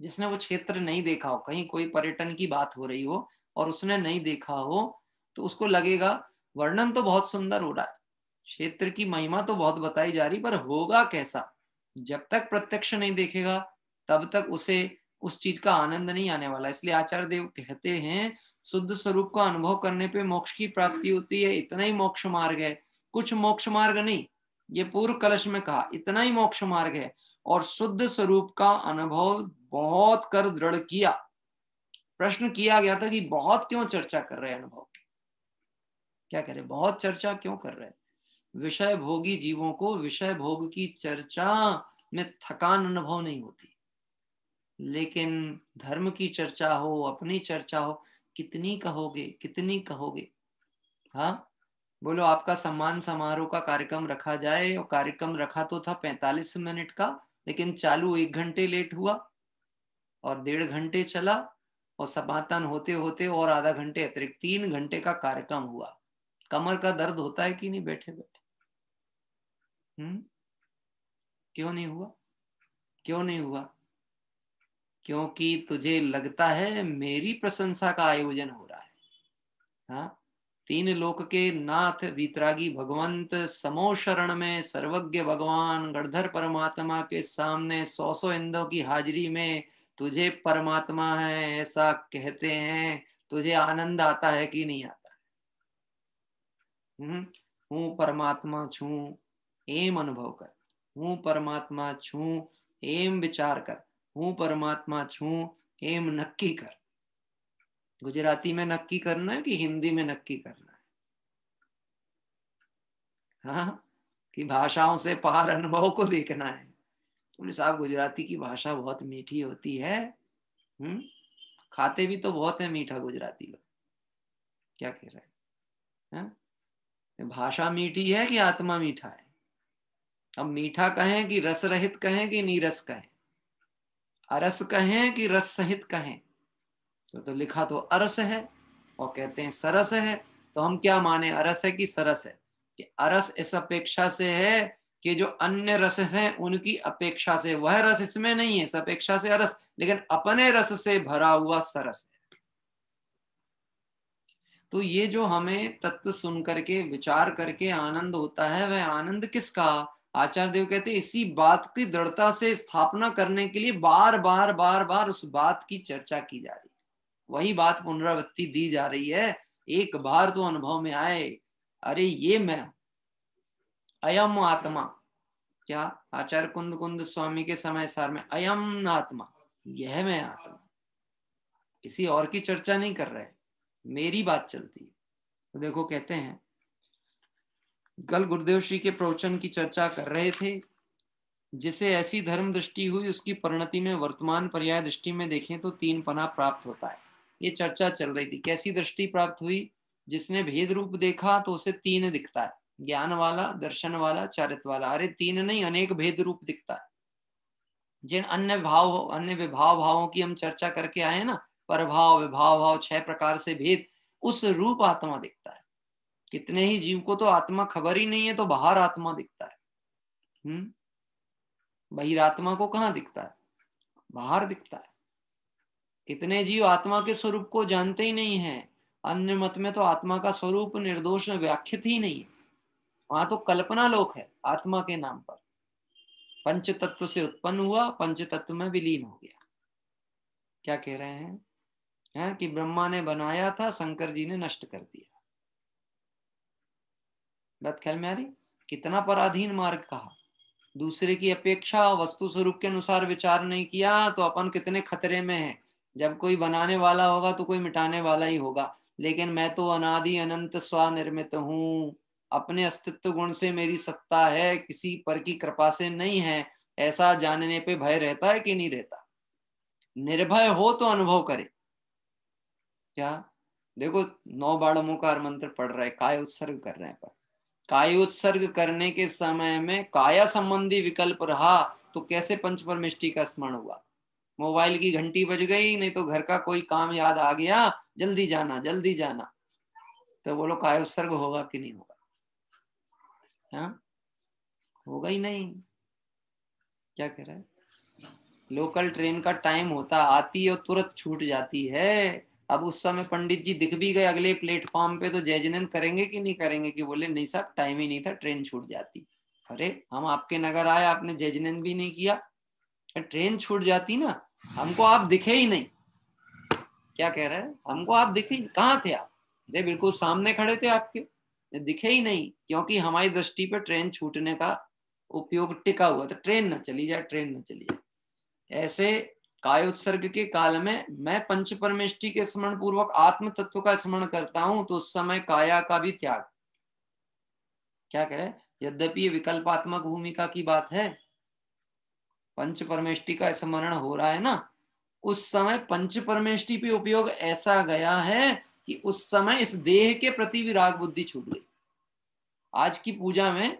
जिसने वो क्षेत्र नहीं देखा हो, कहीं कोई पर्यटन की बात हो रही हो और उसने नहीं देखा हो, तो उसको लगेगा वर्णन तो बहुत सुंदर हो रहा है, क्षेत्र की महिमा तो बहुत बताई जा रही, पर होगा कैसा? जब तक प्रत्यक्ष नहीं देखेगा तब तक उसे उस चीज का आनंद नहीं आने वाला। इसलिए आचार्य देव कहते हैं, शुद्ध स्वरूप का अनुभव करने पे मोक्ष की प्राप्ति होती है। इतना ही मोक्ष मार्ग है, कुछ मोक्ष मार्ग नहीं। ये पूर्व कलश में कहा, इतना ही मोक्ष मार्ग है। और शुद्ध स्वरूप का अनुभव बहुत कर दृढ़ किया। प्रश्न किया गया था कि बहुत क्यों चर्चा कर रहे हैं अनुभव की, क्या करें, बहुत चर्चा क्यों कर रहे हैं। विषय भोगी जीवों को विषय भोग की चर्चा में थकान अनुभव नहीं होती, लेकिन धर्म की चर्चा हो, अपनी चर्चा हो, कितनी कहोगे, कितनी कहोगे। हाँ बोलो, आपका सम्मान समारोह का कार्यक्रम रखा जाए, और कार्यक्रम रखा तो था 45 मिनट का, लेकिन चालू 1 घंटे लेट हुआ और 1.5 घंटे चला, और समापन होते होते और आधा घंटे अतिरिक्त 3 घंटे का कार्यक्रम हुआ। कमर का दर्द होता है कि नहीं बैठे बैठे? क्यों नहीं हुआ? क्यों नहीं हुआ? क्योंकि तुझे लगता है मेरी प्रशंसा का आयोजन हो रहा है। हाँ, 3 लोक के नाथ वीतरागी भगवंत समो शरण में सर्वज्ञ भगवान गणधर परमात्मा के सामने 100 इंद्रों की हाजिरी में तुझे परमात्मा है ऐसा कहते हैं, तुझे आनंद आता है कि नहीं आता है? हूँ परमात्मा छू एम अनुभव कर, हूँ परमात्मा छू एम विचार कर, हूँ परमात्मा छू एम नक्की कर। गुजराती में नक्की करना है कि हिंदी में नक्की करना है? हाँ, कि भाषाओं से पार अनुभव को देखना है। बोले साहब गुजराती की भाषा बहुत मीठी होती है। खाते भी तो बहुत है मीठा गुजराती लोग। क्या कह रहे हैं? भाषा मीठी है कि आत्मा मीठा है? अब मीठा कहें कि रस रहित कहें कि नीरस कहें, अरस कहें कि रस सहित कहें? तो लिखा तो अरस है और कहते हैं सरस है, तो हम क्या माने, अरस है कि सरस है? कि अरस इस अपेक्षा से है कि जो अन्य रस हैं उनकी अपेक्षा से, वह रस इसमें नहीं है, इस अपेक्षा से अरस, लेकिन अपने रस से भरा हुआ सरस है। तो ये जो हमें तत्व सुन करके विचार करके आनंद होता है, वह आनंद किसका? आचार्य देव कहते हैं इसी बात की दृढ़ता से स्थापना करने के लिए बार बार बार बार उस बात की चर्चा की जा रही है, वही बात पुनरावृत्ति दी जा रही है। एक बार तो अनुभव में आए, अरे ये मैं अयम आत्मा, क्या आचार्य कुंद कुंद स्वामी के समय सार में अयम आत्मा, यह मैं आत्मा, किसी और की चर्चा नहीं कर रहे, मेरी बात चलती है। तो देखो कहते हैं, कल गुरुदेव श्री के प्रवचन की चर्चा कर रहे थे, जिसे ऐसी धर्म दृष्टि हुई उसकी परिणति में वर्तमान पर्याय दृष्टि में देखें तो 3 पना प्राप्त होता है। ये चर्चा चल रही थी, कैसी दृष्टि प्राप्त हुई? जिसने भेद रूप देखा तो उसे 3 दिखता है, ज्ञान वाला, दर्शन वाला, चारित्र वाला। अरे 3 नहीं, अनेक भेद रूप दिखता है। जिन अन्य विभाव भावों की हम चर्चा करके आए ना, परभाव, विभाव भाव, 6 प्रकार से भेद, उस रूप आत्मा दिखता है। कितने ही जीव को तो आत्मा खबर ही नहीं है, तो बाहर आत्मा दिखता है। बहिरात्मा को कहाँ दिखता है? बाहर दिखता है। कितने जीव आत्मा के स्वरूप को जानते ही नहीं है। अन्य मत में तो आत्मा का स्वरूप निर्दोष व्याख्यात ही नहीं है, वहां तो कल्पना लोक है आत्मा के नाम पर। पंच तत्व से उत्पन्न हुआ, पंच तत्व में विलीन हो गया। क्या कह रहे हैं? कि ब्रह्मा ने बनाया था, शंकर जी ने नष्ट कर दिया। बात ख्याल में आ रही? कितना पराधीन मार्ग कहा। दूसरे की अपेक्षा वस्तु स्वरूप के अनुसार विचार नहीं किया तो अपन कितने खतरे में हैं। जब कोई बनाने वाला होगा तो कोई मिटाने वाला ही होगा, लेकिन मैं तो अनादि अनंत स्वनिर्मित हूँ, अपने अस्तित्व गुण से मेरी सत्ता है, किसी पर की कृपा से नहीं है, ऐसा जानने पे भय रहता है कि नहीं रहता? निर्भय हो तो अनुभव करे। क्या देखो, 9 बार ओंकार मंत्र पढ़ रहे, काय उत्सर्ग कर रहे हैं, पर काय उत्सर्ग करने के समय में काया संबंधी विकल्प रहा तो कैसे पंच परमेष्टि का स्मरण हुआ? मोबाइल की घंटी बज गई, नहीं तो घर का कोई काम याद आ गया, जल्दी जाना जल्दी जाना, तो बोलो काय उत्सर्ग होगा कि नहीं होगा? हाँ, होगा ही नहीं। क्या कह रहा है? लोकल ट्रेन का टाइम होता, आती है और तुरंत छूट जाती है। अब उस समय पंडित जी दिख भी गए अगले प्लेटफॉर्म पे तो जय जिनेंद्र करेंगे कि नहीं करेंगे? कि बोले नहीं साहब, टाइम ही नहीं था, ट्रेन छूट जाती। अरे हम आपके नगर आए, आपने जय जिनेंद्र भी नहीं किया, ट्रेन छूट जाती ना, हमको आप दिखे ही नहीं। क्या कह रहे हैं? हमको आप दिखे, कहाँ थे आप? अरे बिल्कुल सामने खड़े थे आपके, दिखे ही नहीं, क्योंकि हमारी दृष्टि पे ट्रेन छूटने का उपयोग टिका हुआ था। ट्रेन न चली जाए, ट्रेन न चली जाए। ऐसे कायोत्सर्ग के काल में मैं पंच परमेष्टि के स्मरण पूर्वक आत्म तत्व का स्मरण करता हूं, तो उस समय काया का भी त्याग। क्या कह रहे हैं? यद्यपि ये विकल्पात्मक भूमिका की बात है, पंच परमेष्टि का स्मरण हो रहा है ना, उस समय पंच परमेष्टि पे उपयोग ऐसा गया है कि उस समय इस देह के प्रति भी राग बुद्धि छूट गई। आज की पूजा में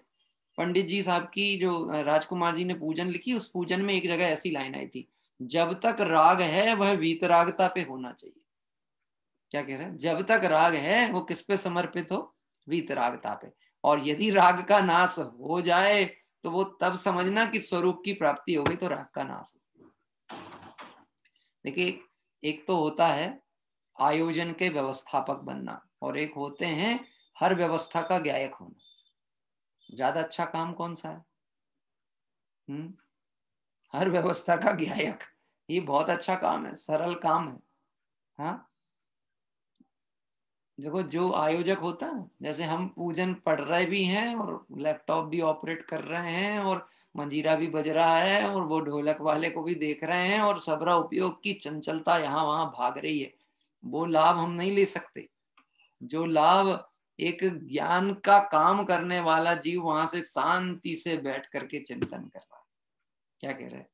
पंडित जी साहब की जो राजकुमार जी ने पूजन लिखी, उस पूजन में एक जगह ऐसी लाइन आई थी, जब तक राग है वह वीतरागता पे होना चाहिए। क्या कह रहे हैं? जब तक राग है वो किस पे समर्पित हो? वीतरागता पे। और यदि राग का नाश हो जाए तो वो तब समझना कि स्वरूप की प्राप्ति हो गई, तो राग का नाश हो। देखिए, एक तो होता है आयोजन के व्यवस्थापक बनना, और एक होते हैं हर व्यवस्था का ज्ञायक होना। ज्यादा अच्छा काम कौन सा है? हर व्यवस्था का ज्ञायक, ये बहुत अच्छा काम है, सरल काम है। हाँ, देखो जो आयोजक होता है, जैसे हम पूजन पढ़ रहे भी हैं और लैपटॉप भी ऑपरेट कर रहे हैं और मंजीरा भी बज रहा है और वो ढोलक वाले को भी देख रहे हैं और सबरा उपयोग की चंचलता यहाँ वहां भाग रही है, वो लाभ हम नहीं ले सकते। जो लाभ एक ज्ञान का काम करने वाला जीव वहां से शांति से बैठ करके चिंतन कर रहा है। क्या कह रहे हैं?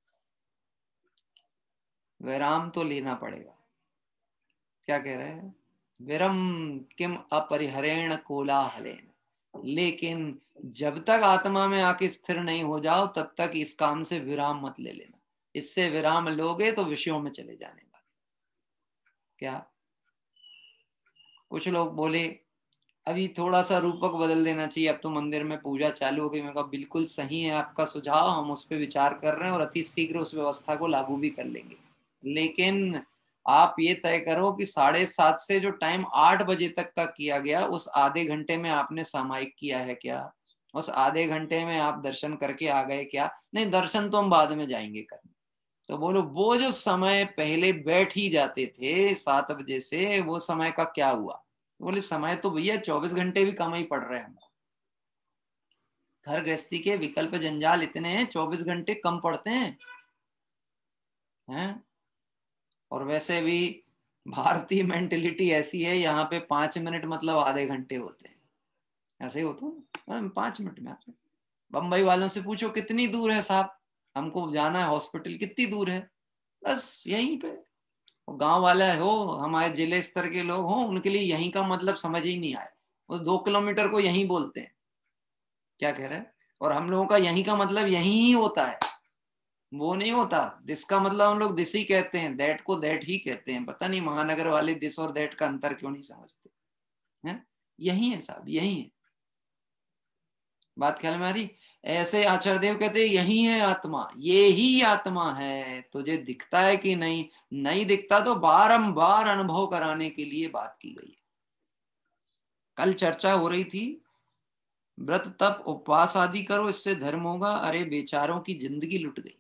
विराम तो लेना पड़ेगा। क्या कह रहे हैं? विरम किम अपरिहरेण कोलाहलेन। लेकिन जब तक आत्मा में आके स्थिर नहीं हो जाओ तब तक इस काम से विराम मत ले लेना। इससे विराम लोगे तो विषयों में चले जाने वाले। क्या कुछ लोग बोले अभी थोड़ा सा रूपक बदल देना चाहिए, अब तो मंदिर में पूजा चालू हो गई। मैं कहा बिल्कुल सही है आपका सुझाव, हम उस पर विचार कर रहे हैं और अति शीघ्र उस व्यवस्था को लागू भी कर लेंगे। लेकिन आप ये तय करो कि 7:30 से जो टाइम 8 बजे तक का किया गया, उस आधे घंटे में आपने सामायिक किया है क्या? उस आधे घंटे में आप दर्शन करके आ गए क्या? नहीं, दर्शन तो हम बाद में जाएंगे करने। तो बोलो वो जो समय पहले बैठ ही जाते थे 7 बजे से, वो समय का क्या हुआ? बोले समय तो भैया 24 घंटे भी कम ही पड़ रहे हैं हमको। घर गृहस्थी के विकल्प जंजाल इतने हैं, 24 घंटे कम पड़ते हैं। और वैसे भी भारतीय मेंटेलिटी ऐसी है, यहाँ पे 5 मिनट मतलब आधे घंटे होते हैं। ऐसे ही होता है 5 मिनट में। आपसे बम्बई वालों से पूछो कितनी दूर है साहब, हमको जाना है हॉस्पिटल, कितनी दूर है? बस यहीं पे। गांव वाला हो, हमारे जिले स्तर के लोग हों, उनके लिए यहीं का मतलब समझ ही नहीं आए, वो 2 किलोमीटर को यहीं बोलते हैं। क्या कह रहे हैं? और हम लोगों का यहीं का मतलब यहीं ही होता है, वो नहीं होता। दिस का मतलब हम लोग दिस ही कहते हैं, दैट को दैट ही कहते हैं। पता नहीं महानगर वाले दिस और दैट का अंतर क्यों नहीं समझते हैं? यही है साहब, यही है। बात ख्याल में आ रही? ऐसे आचार्यदेव कहते हैं यही है आत्मा, ये ही आत्मा है। तुझे दिखता है कि नहीं? नहीं दिखता तो बारंबार अनुभव कराने के लिए बात की गई है। कल चर्चा हो रही थी व्रत तप उपवास आदि करो इससे धर्म होगा। अरे बेचारों की जिंदगी लुट गई।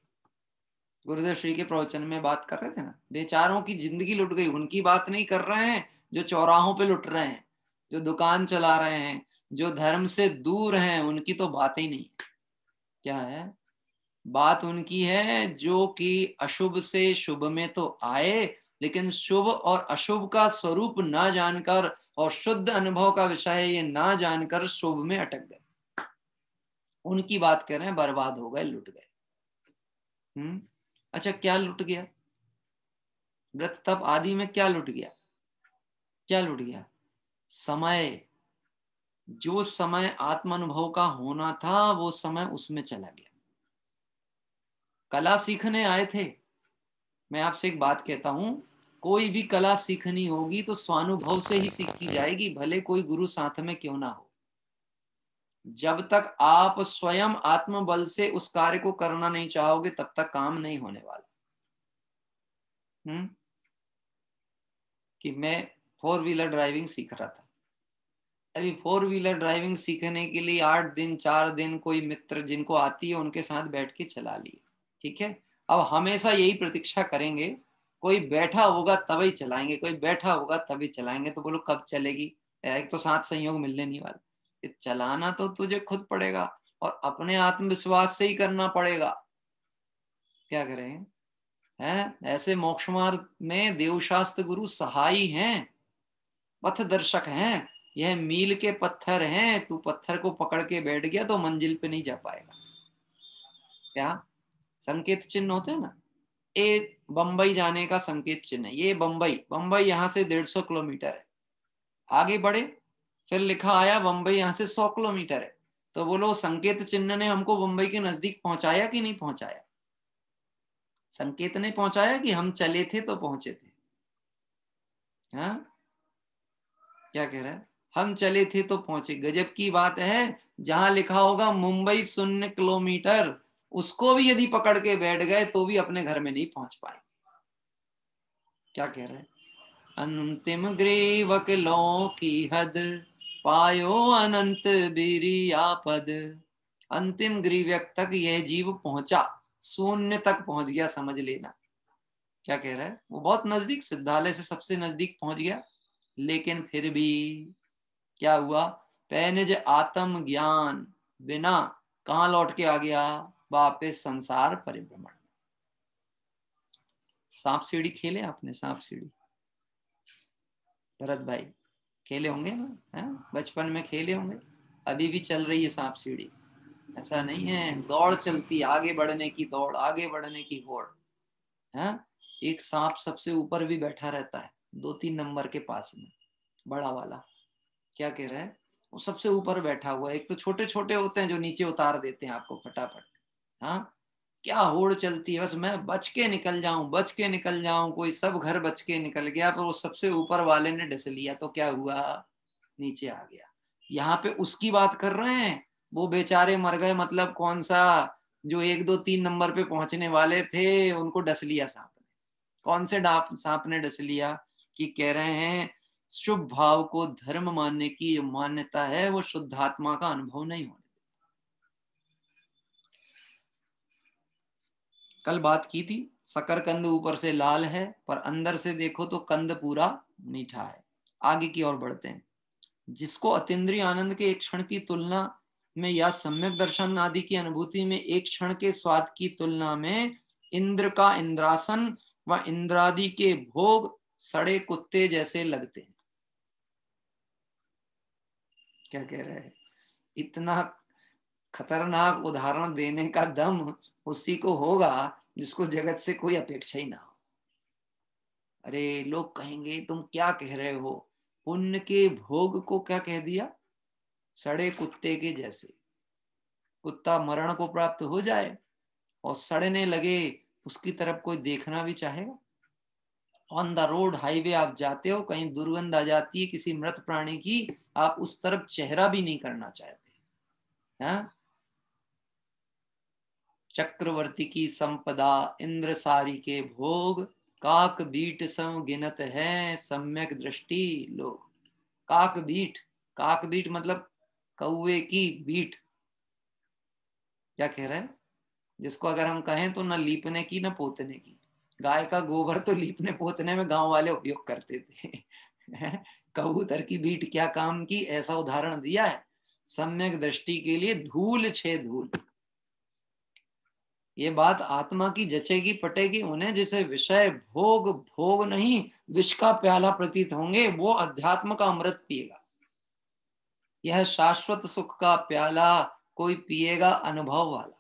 गुरुदेव श्री के प्रवचन में बात कर रहे थे ना, बेचारों की जिंदगी लुट गई। उनकी बात नहीं कर रहे हैं जो चौराहों पे लुट रहे हैं, जो दुकान चला रहे हैं, जो धर्म से दूर हैं, उनकी तो बात ही नहीं। क्या है बात? उनकी है जो कि अशुभ से शुभ में तो आए, लेकिन शुभ और अशुभ का स्वरूप ना जानकर और शुद्ध अनुभव का विषय ये ना जानकर शुभ में अटक गए। उनकी बात कर रहे हैं, बर्बाद हो गए, लुट गए। अच्छा, क्या लुट गया? व्रत तप आदि में क्या लुट गया? क्या लुट गया? समय। जो समय आत्म अनुभव का होना था वो समय उसमें चला गया। कला सीखने आए थे। मैं आपसे एक बात कहता हूं, कोई भी कला सीखनी होगी तो स्वानुभव से ही सीखी जाएगी, भले कोई गुरु साथ में क्यों ना हो। जब तक आप स्वयं आत्मबल से उस कार्य को करना नहीं चाहोगे तब तक काम नहीं होने वाला। कि मैं 4 व्हीलर ड्राइविंग सीख रहा था। अभी 4 व्हीलर ड्राइविंग सीखने के लिए 8 दिन 4 दिन कोई मित्र जिनको आती है उनके साथ बैठ के चला लिए, ठीक है। अब हमेशा यही प्रतीक्षा करेंगे कोई बैठा होगा तभी चलाएंगे, कोई बैठा होगा तभी चलाएंगे। तो बोलो कब चलेगी? एक तो साथ संयोग मिलने नहीं वाला। चलाना तो तुझे खुद पड़ेगा और अपने आत्मविश्वास से ही करना पड़ेगा। क्या करें हैं? ऐसे मोक्ष मार्ग में देवशास्त्र गुरु सहाई हैं, पथ दर्शक हैं। यह मील के पत्थर हैं, तू पत्थर को पकड़ के बैठ गया तो मंजिल पे नहीं जा पाएगा। क्या संकेत चिन्ह होते हैं ना, ये बंबई जाने का संकेत चिन्ह है। ये बंबई यहाँ से 150 किलोमीटर है, आगे बढ़े फिर लिखा आया बंबई यहाँ से 100 किलोमीटर है। तो बोलो संकेत चिन्ह ने हमको बंबई के नजदीक पहुंचाया कि नहीं पहुंचाया? संकेत ने पहुंचाया कि हम चले थे तो पहुंचे थे। हाँ क्या कह रहा है? हम चले थे तो पहुंचे। गजब की बात है, जहां लिखा होगा मुंबई 0 किलोमीटर, उसको भी यदि पकड़ के बैठ गए तो भी अपने घर में नहीं पहुंच पाए। क्या कह रहे हैं? अंतिम ग्रीवक लो की हद, पायो अनंत बिरिया पद। अंतिम ग्रीवक तक यह जीव पहुंचा, 0 तक पहुंच गया, समझ लेना। क्या कह रहा है? वो बहुत नजदीक, सिद्धालय से सबसे नजदीक पहुंच गया, लेकिन फिर भी क्या हुआ? पैनिज आत्म ज्ञान बिना कहां लौट के आ गया? वापिस संसार परिभ्रमण। सांप सीढ़ी खेले आपने? सांप सीढ़ी भरत भाई खेले होंगे ना, बचपन में खेले होंगे। अभी भी चल रही है सांप सीढ़ी, ऐसा नहीं है। दौड़ चलती, आगे बढ़ने की दौड़, आगे बढ़ने की होड़ है। एक सांप सबसे ऊपर भी बैठा रहता है, 2-3 नंबर के पास में, बड़ा वाला। क्या कह रहा है? वो सबसे ऊपर बैठा हुआ है। एक तो छोटे छोटे होते हैं जो नीचे उतार देते हैं आपको फटाफट। हाँ क्या होड़ चलती है, बस मैं बच के निकल जाऊं, बच के निकल जाऊं। कोई सब घर बच के निकल गया, पर वो सबसे ऊपर वाले ने डस लिया तो क्या हुआ? नीचे आ गया। यहाँ पे उसकी बात कर रहे हैं, वो बेचारे मर गए। मतलब कौन सा? जो 1-2-3 नंबर पे पहुंचने वाले थे उनको डस लिया सांप ने। कौन से सांप ने डस लिया? कि कह रहे हैं शुभ भाव को धर्म मानने की जो मान्यता है वो शुद्धात्मा का अनुभव नहीं होने देती। कल बात की थी, शकरकंद ऊपर से लाल है पर अंदर से देखो तो कंद पूरा मीठा है। आगे की ओर बढ़ते हैं। जिसको अतीन्द्रिय आनंद के एक क्षण की तुलना में या सम्यक दर्शन आदि की अनुभूति में एक क्षण के स्वाद की तुलना में इंद्र का इंद्रासन व इंद्रादि के भोग सड़े कुत्ते जैसे लगते हैं। क्या कह रहे हैं? इतना खतरनाक उदाहरण देने का दम उसी को होगा जिसको जगत से कोई अपेक्षा ही ना हो। अरे लोग कहेंगे तुम क्या कह रहे हो? पुण्य के भोग को क्या कह दिया? सड़े कुत्ते के जैसे। कुत्ता मरण को प्राप्त हो जाए और सड़ने लगे, उसकी तरफ कोई देखना भी चाहेगा? ऑन द रोड हाईवे आप जाते हो, कहीं दुर्गंध आ जाती है किसी मृत प्राणी की, आप उस तरफ चेहरा भी नहीं करना चाहते। हाँ? चक्रवर्ती की संपदा इंद्र सारी के भोग, काक बीट सम गिनत है सम्यक दृष्टि लोग। काक बीट मतलब कौवे की बीट। क्या कह रहे हैं? जिसको अगर हम कहें तो न लीपने की न पोतने की। गाय का गोबर तो लीपने पोतने में गांव वाले उपयोग करते थे। कबूतर की बीट क्या काम की? ऐसा उदाहरण दिया है। सम्यक दृष्टि के लिए धूल छे धूल। ये बात आत्मा की जचेगी पटेगी उन्हें जिसे विषय भोग नहीं विष का प्याला प्रतीत होंगे, वो अध्यात्म का अमृत पिएगा। यह शाश्वत सुख का प्याला कोई पिएगा अनुभव वाला,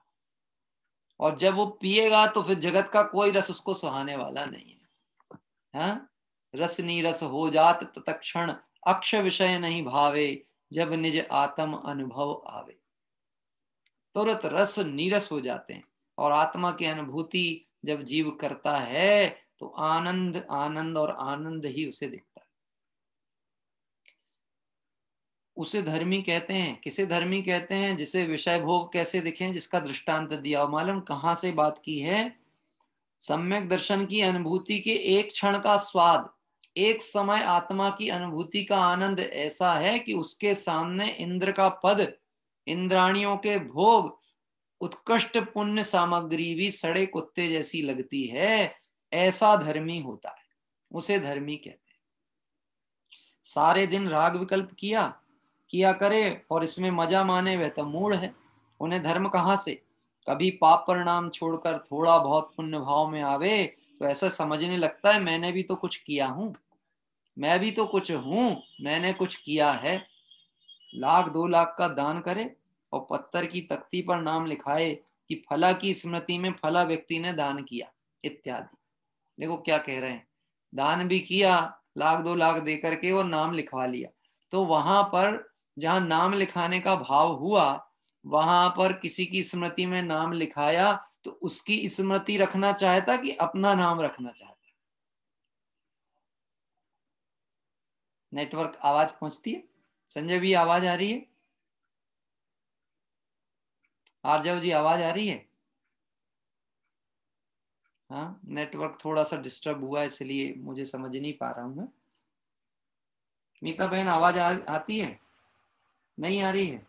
और जब वो पिएगा तो फिर जगत का कोई रस उसको सुहाने वाला नहीं है। हाँ? रस नीरस हो जात तत्क्षण, अक्ष विषय नहीं भावे, जब निज आत्म अनुभव आवे। तुरंत रस नीरस हो जाते हैं, और आत्मा की अनुभूति जब जीव करता है तो आनंद और आनंद ही उसे दिखता है। उसे धर्मी कहते हैं। किसे धर्मी कहते हैं? जिसे विषय भोग कैसे दिखे, जिसका दृष्टांत दिया। मालूम कहां से बात की है? सम्यक दर्शन की अनुभूति के एक क्षण का स्वाद, एक समय आत्मा की अनुभूति का आनंद ऐसा है कि उसके सामने इंद्र का पद, इंद्राणियों के भोग, उत्कृष्ट पुण्य सामग्री भी सड़े कुत्ते जैसी लगती है। ऐसा धर्मी होता है, उसे धर्मी कहते हैं। सारे दिन राग विकल्प किया, किया करे और इसमें मजा माने वह तो मूढ़ है। उन्हें धर्म कहाँ से? कभी पाप परिणाम छोड़कर थोड़ा बहुत पुण्य भाव में आवे तो ऐसा समझने लगता है मैंने भी तो कुछ किया हूं, मैं भी तो कुछ हूं, मैंने कुछ किया है। 1,00,000-2,00,000 का दान करे और पत्थर की तख्ती पर नाम लिखाए कि फला की स्मृति में फला व्यक्ति ने दान किया इत्यादि। देखो क्या कह रहे हैं, दान भी किया 1,00,000-2,00,000 दे करके और नाम लिखवा लिया। तो वहां पर जहां नाम लिखाने का भाव हुआ वहां पर किसी की स्मृति में नाम लिखाया तो उसकी स्मृति रखना चाहता कि अपना नाम रखना चाहता? नेटवर्क आवाज पहुंचती है? संजय भी आवाज आ रही है? आरजव जी आवाज आ रही है? हाँ, नेटवर्क थोड़ा सा डिस्टर्ब हुआ इसलिए मुझे समझ नहीं पा रहा हूं मैं। मीता बहन आवाज आती है? नहीं आ रही है?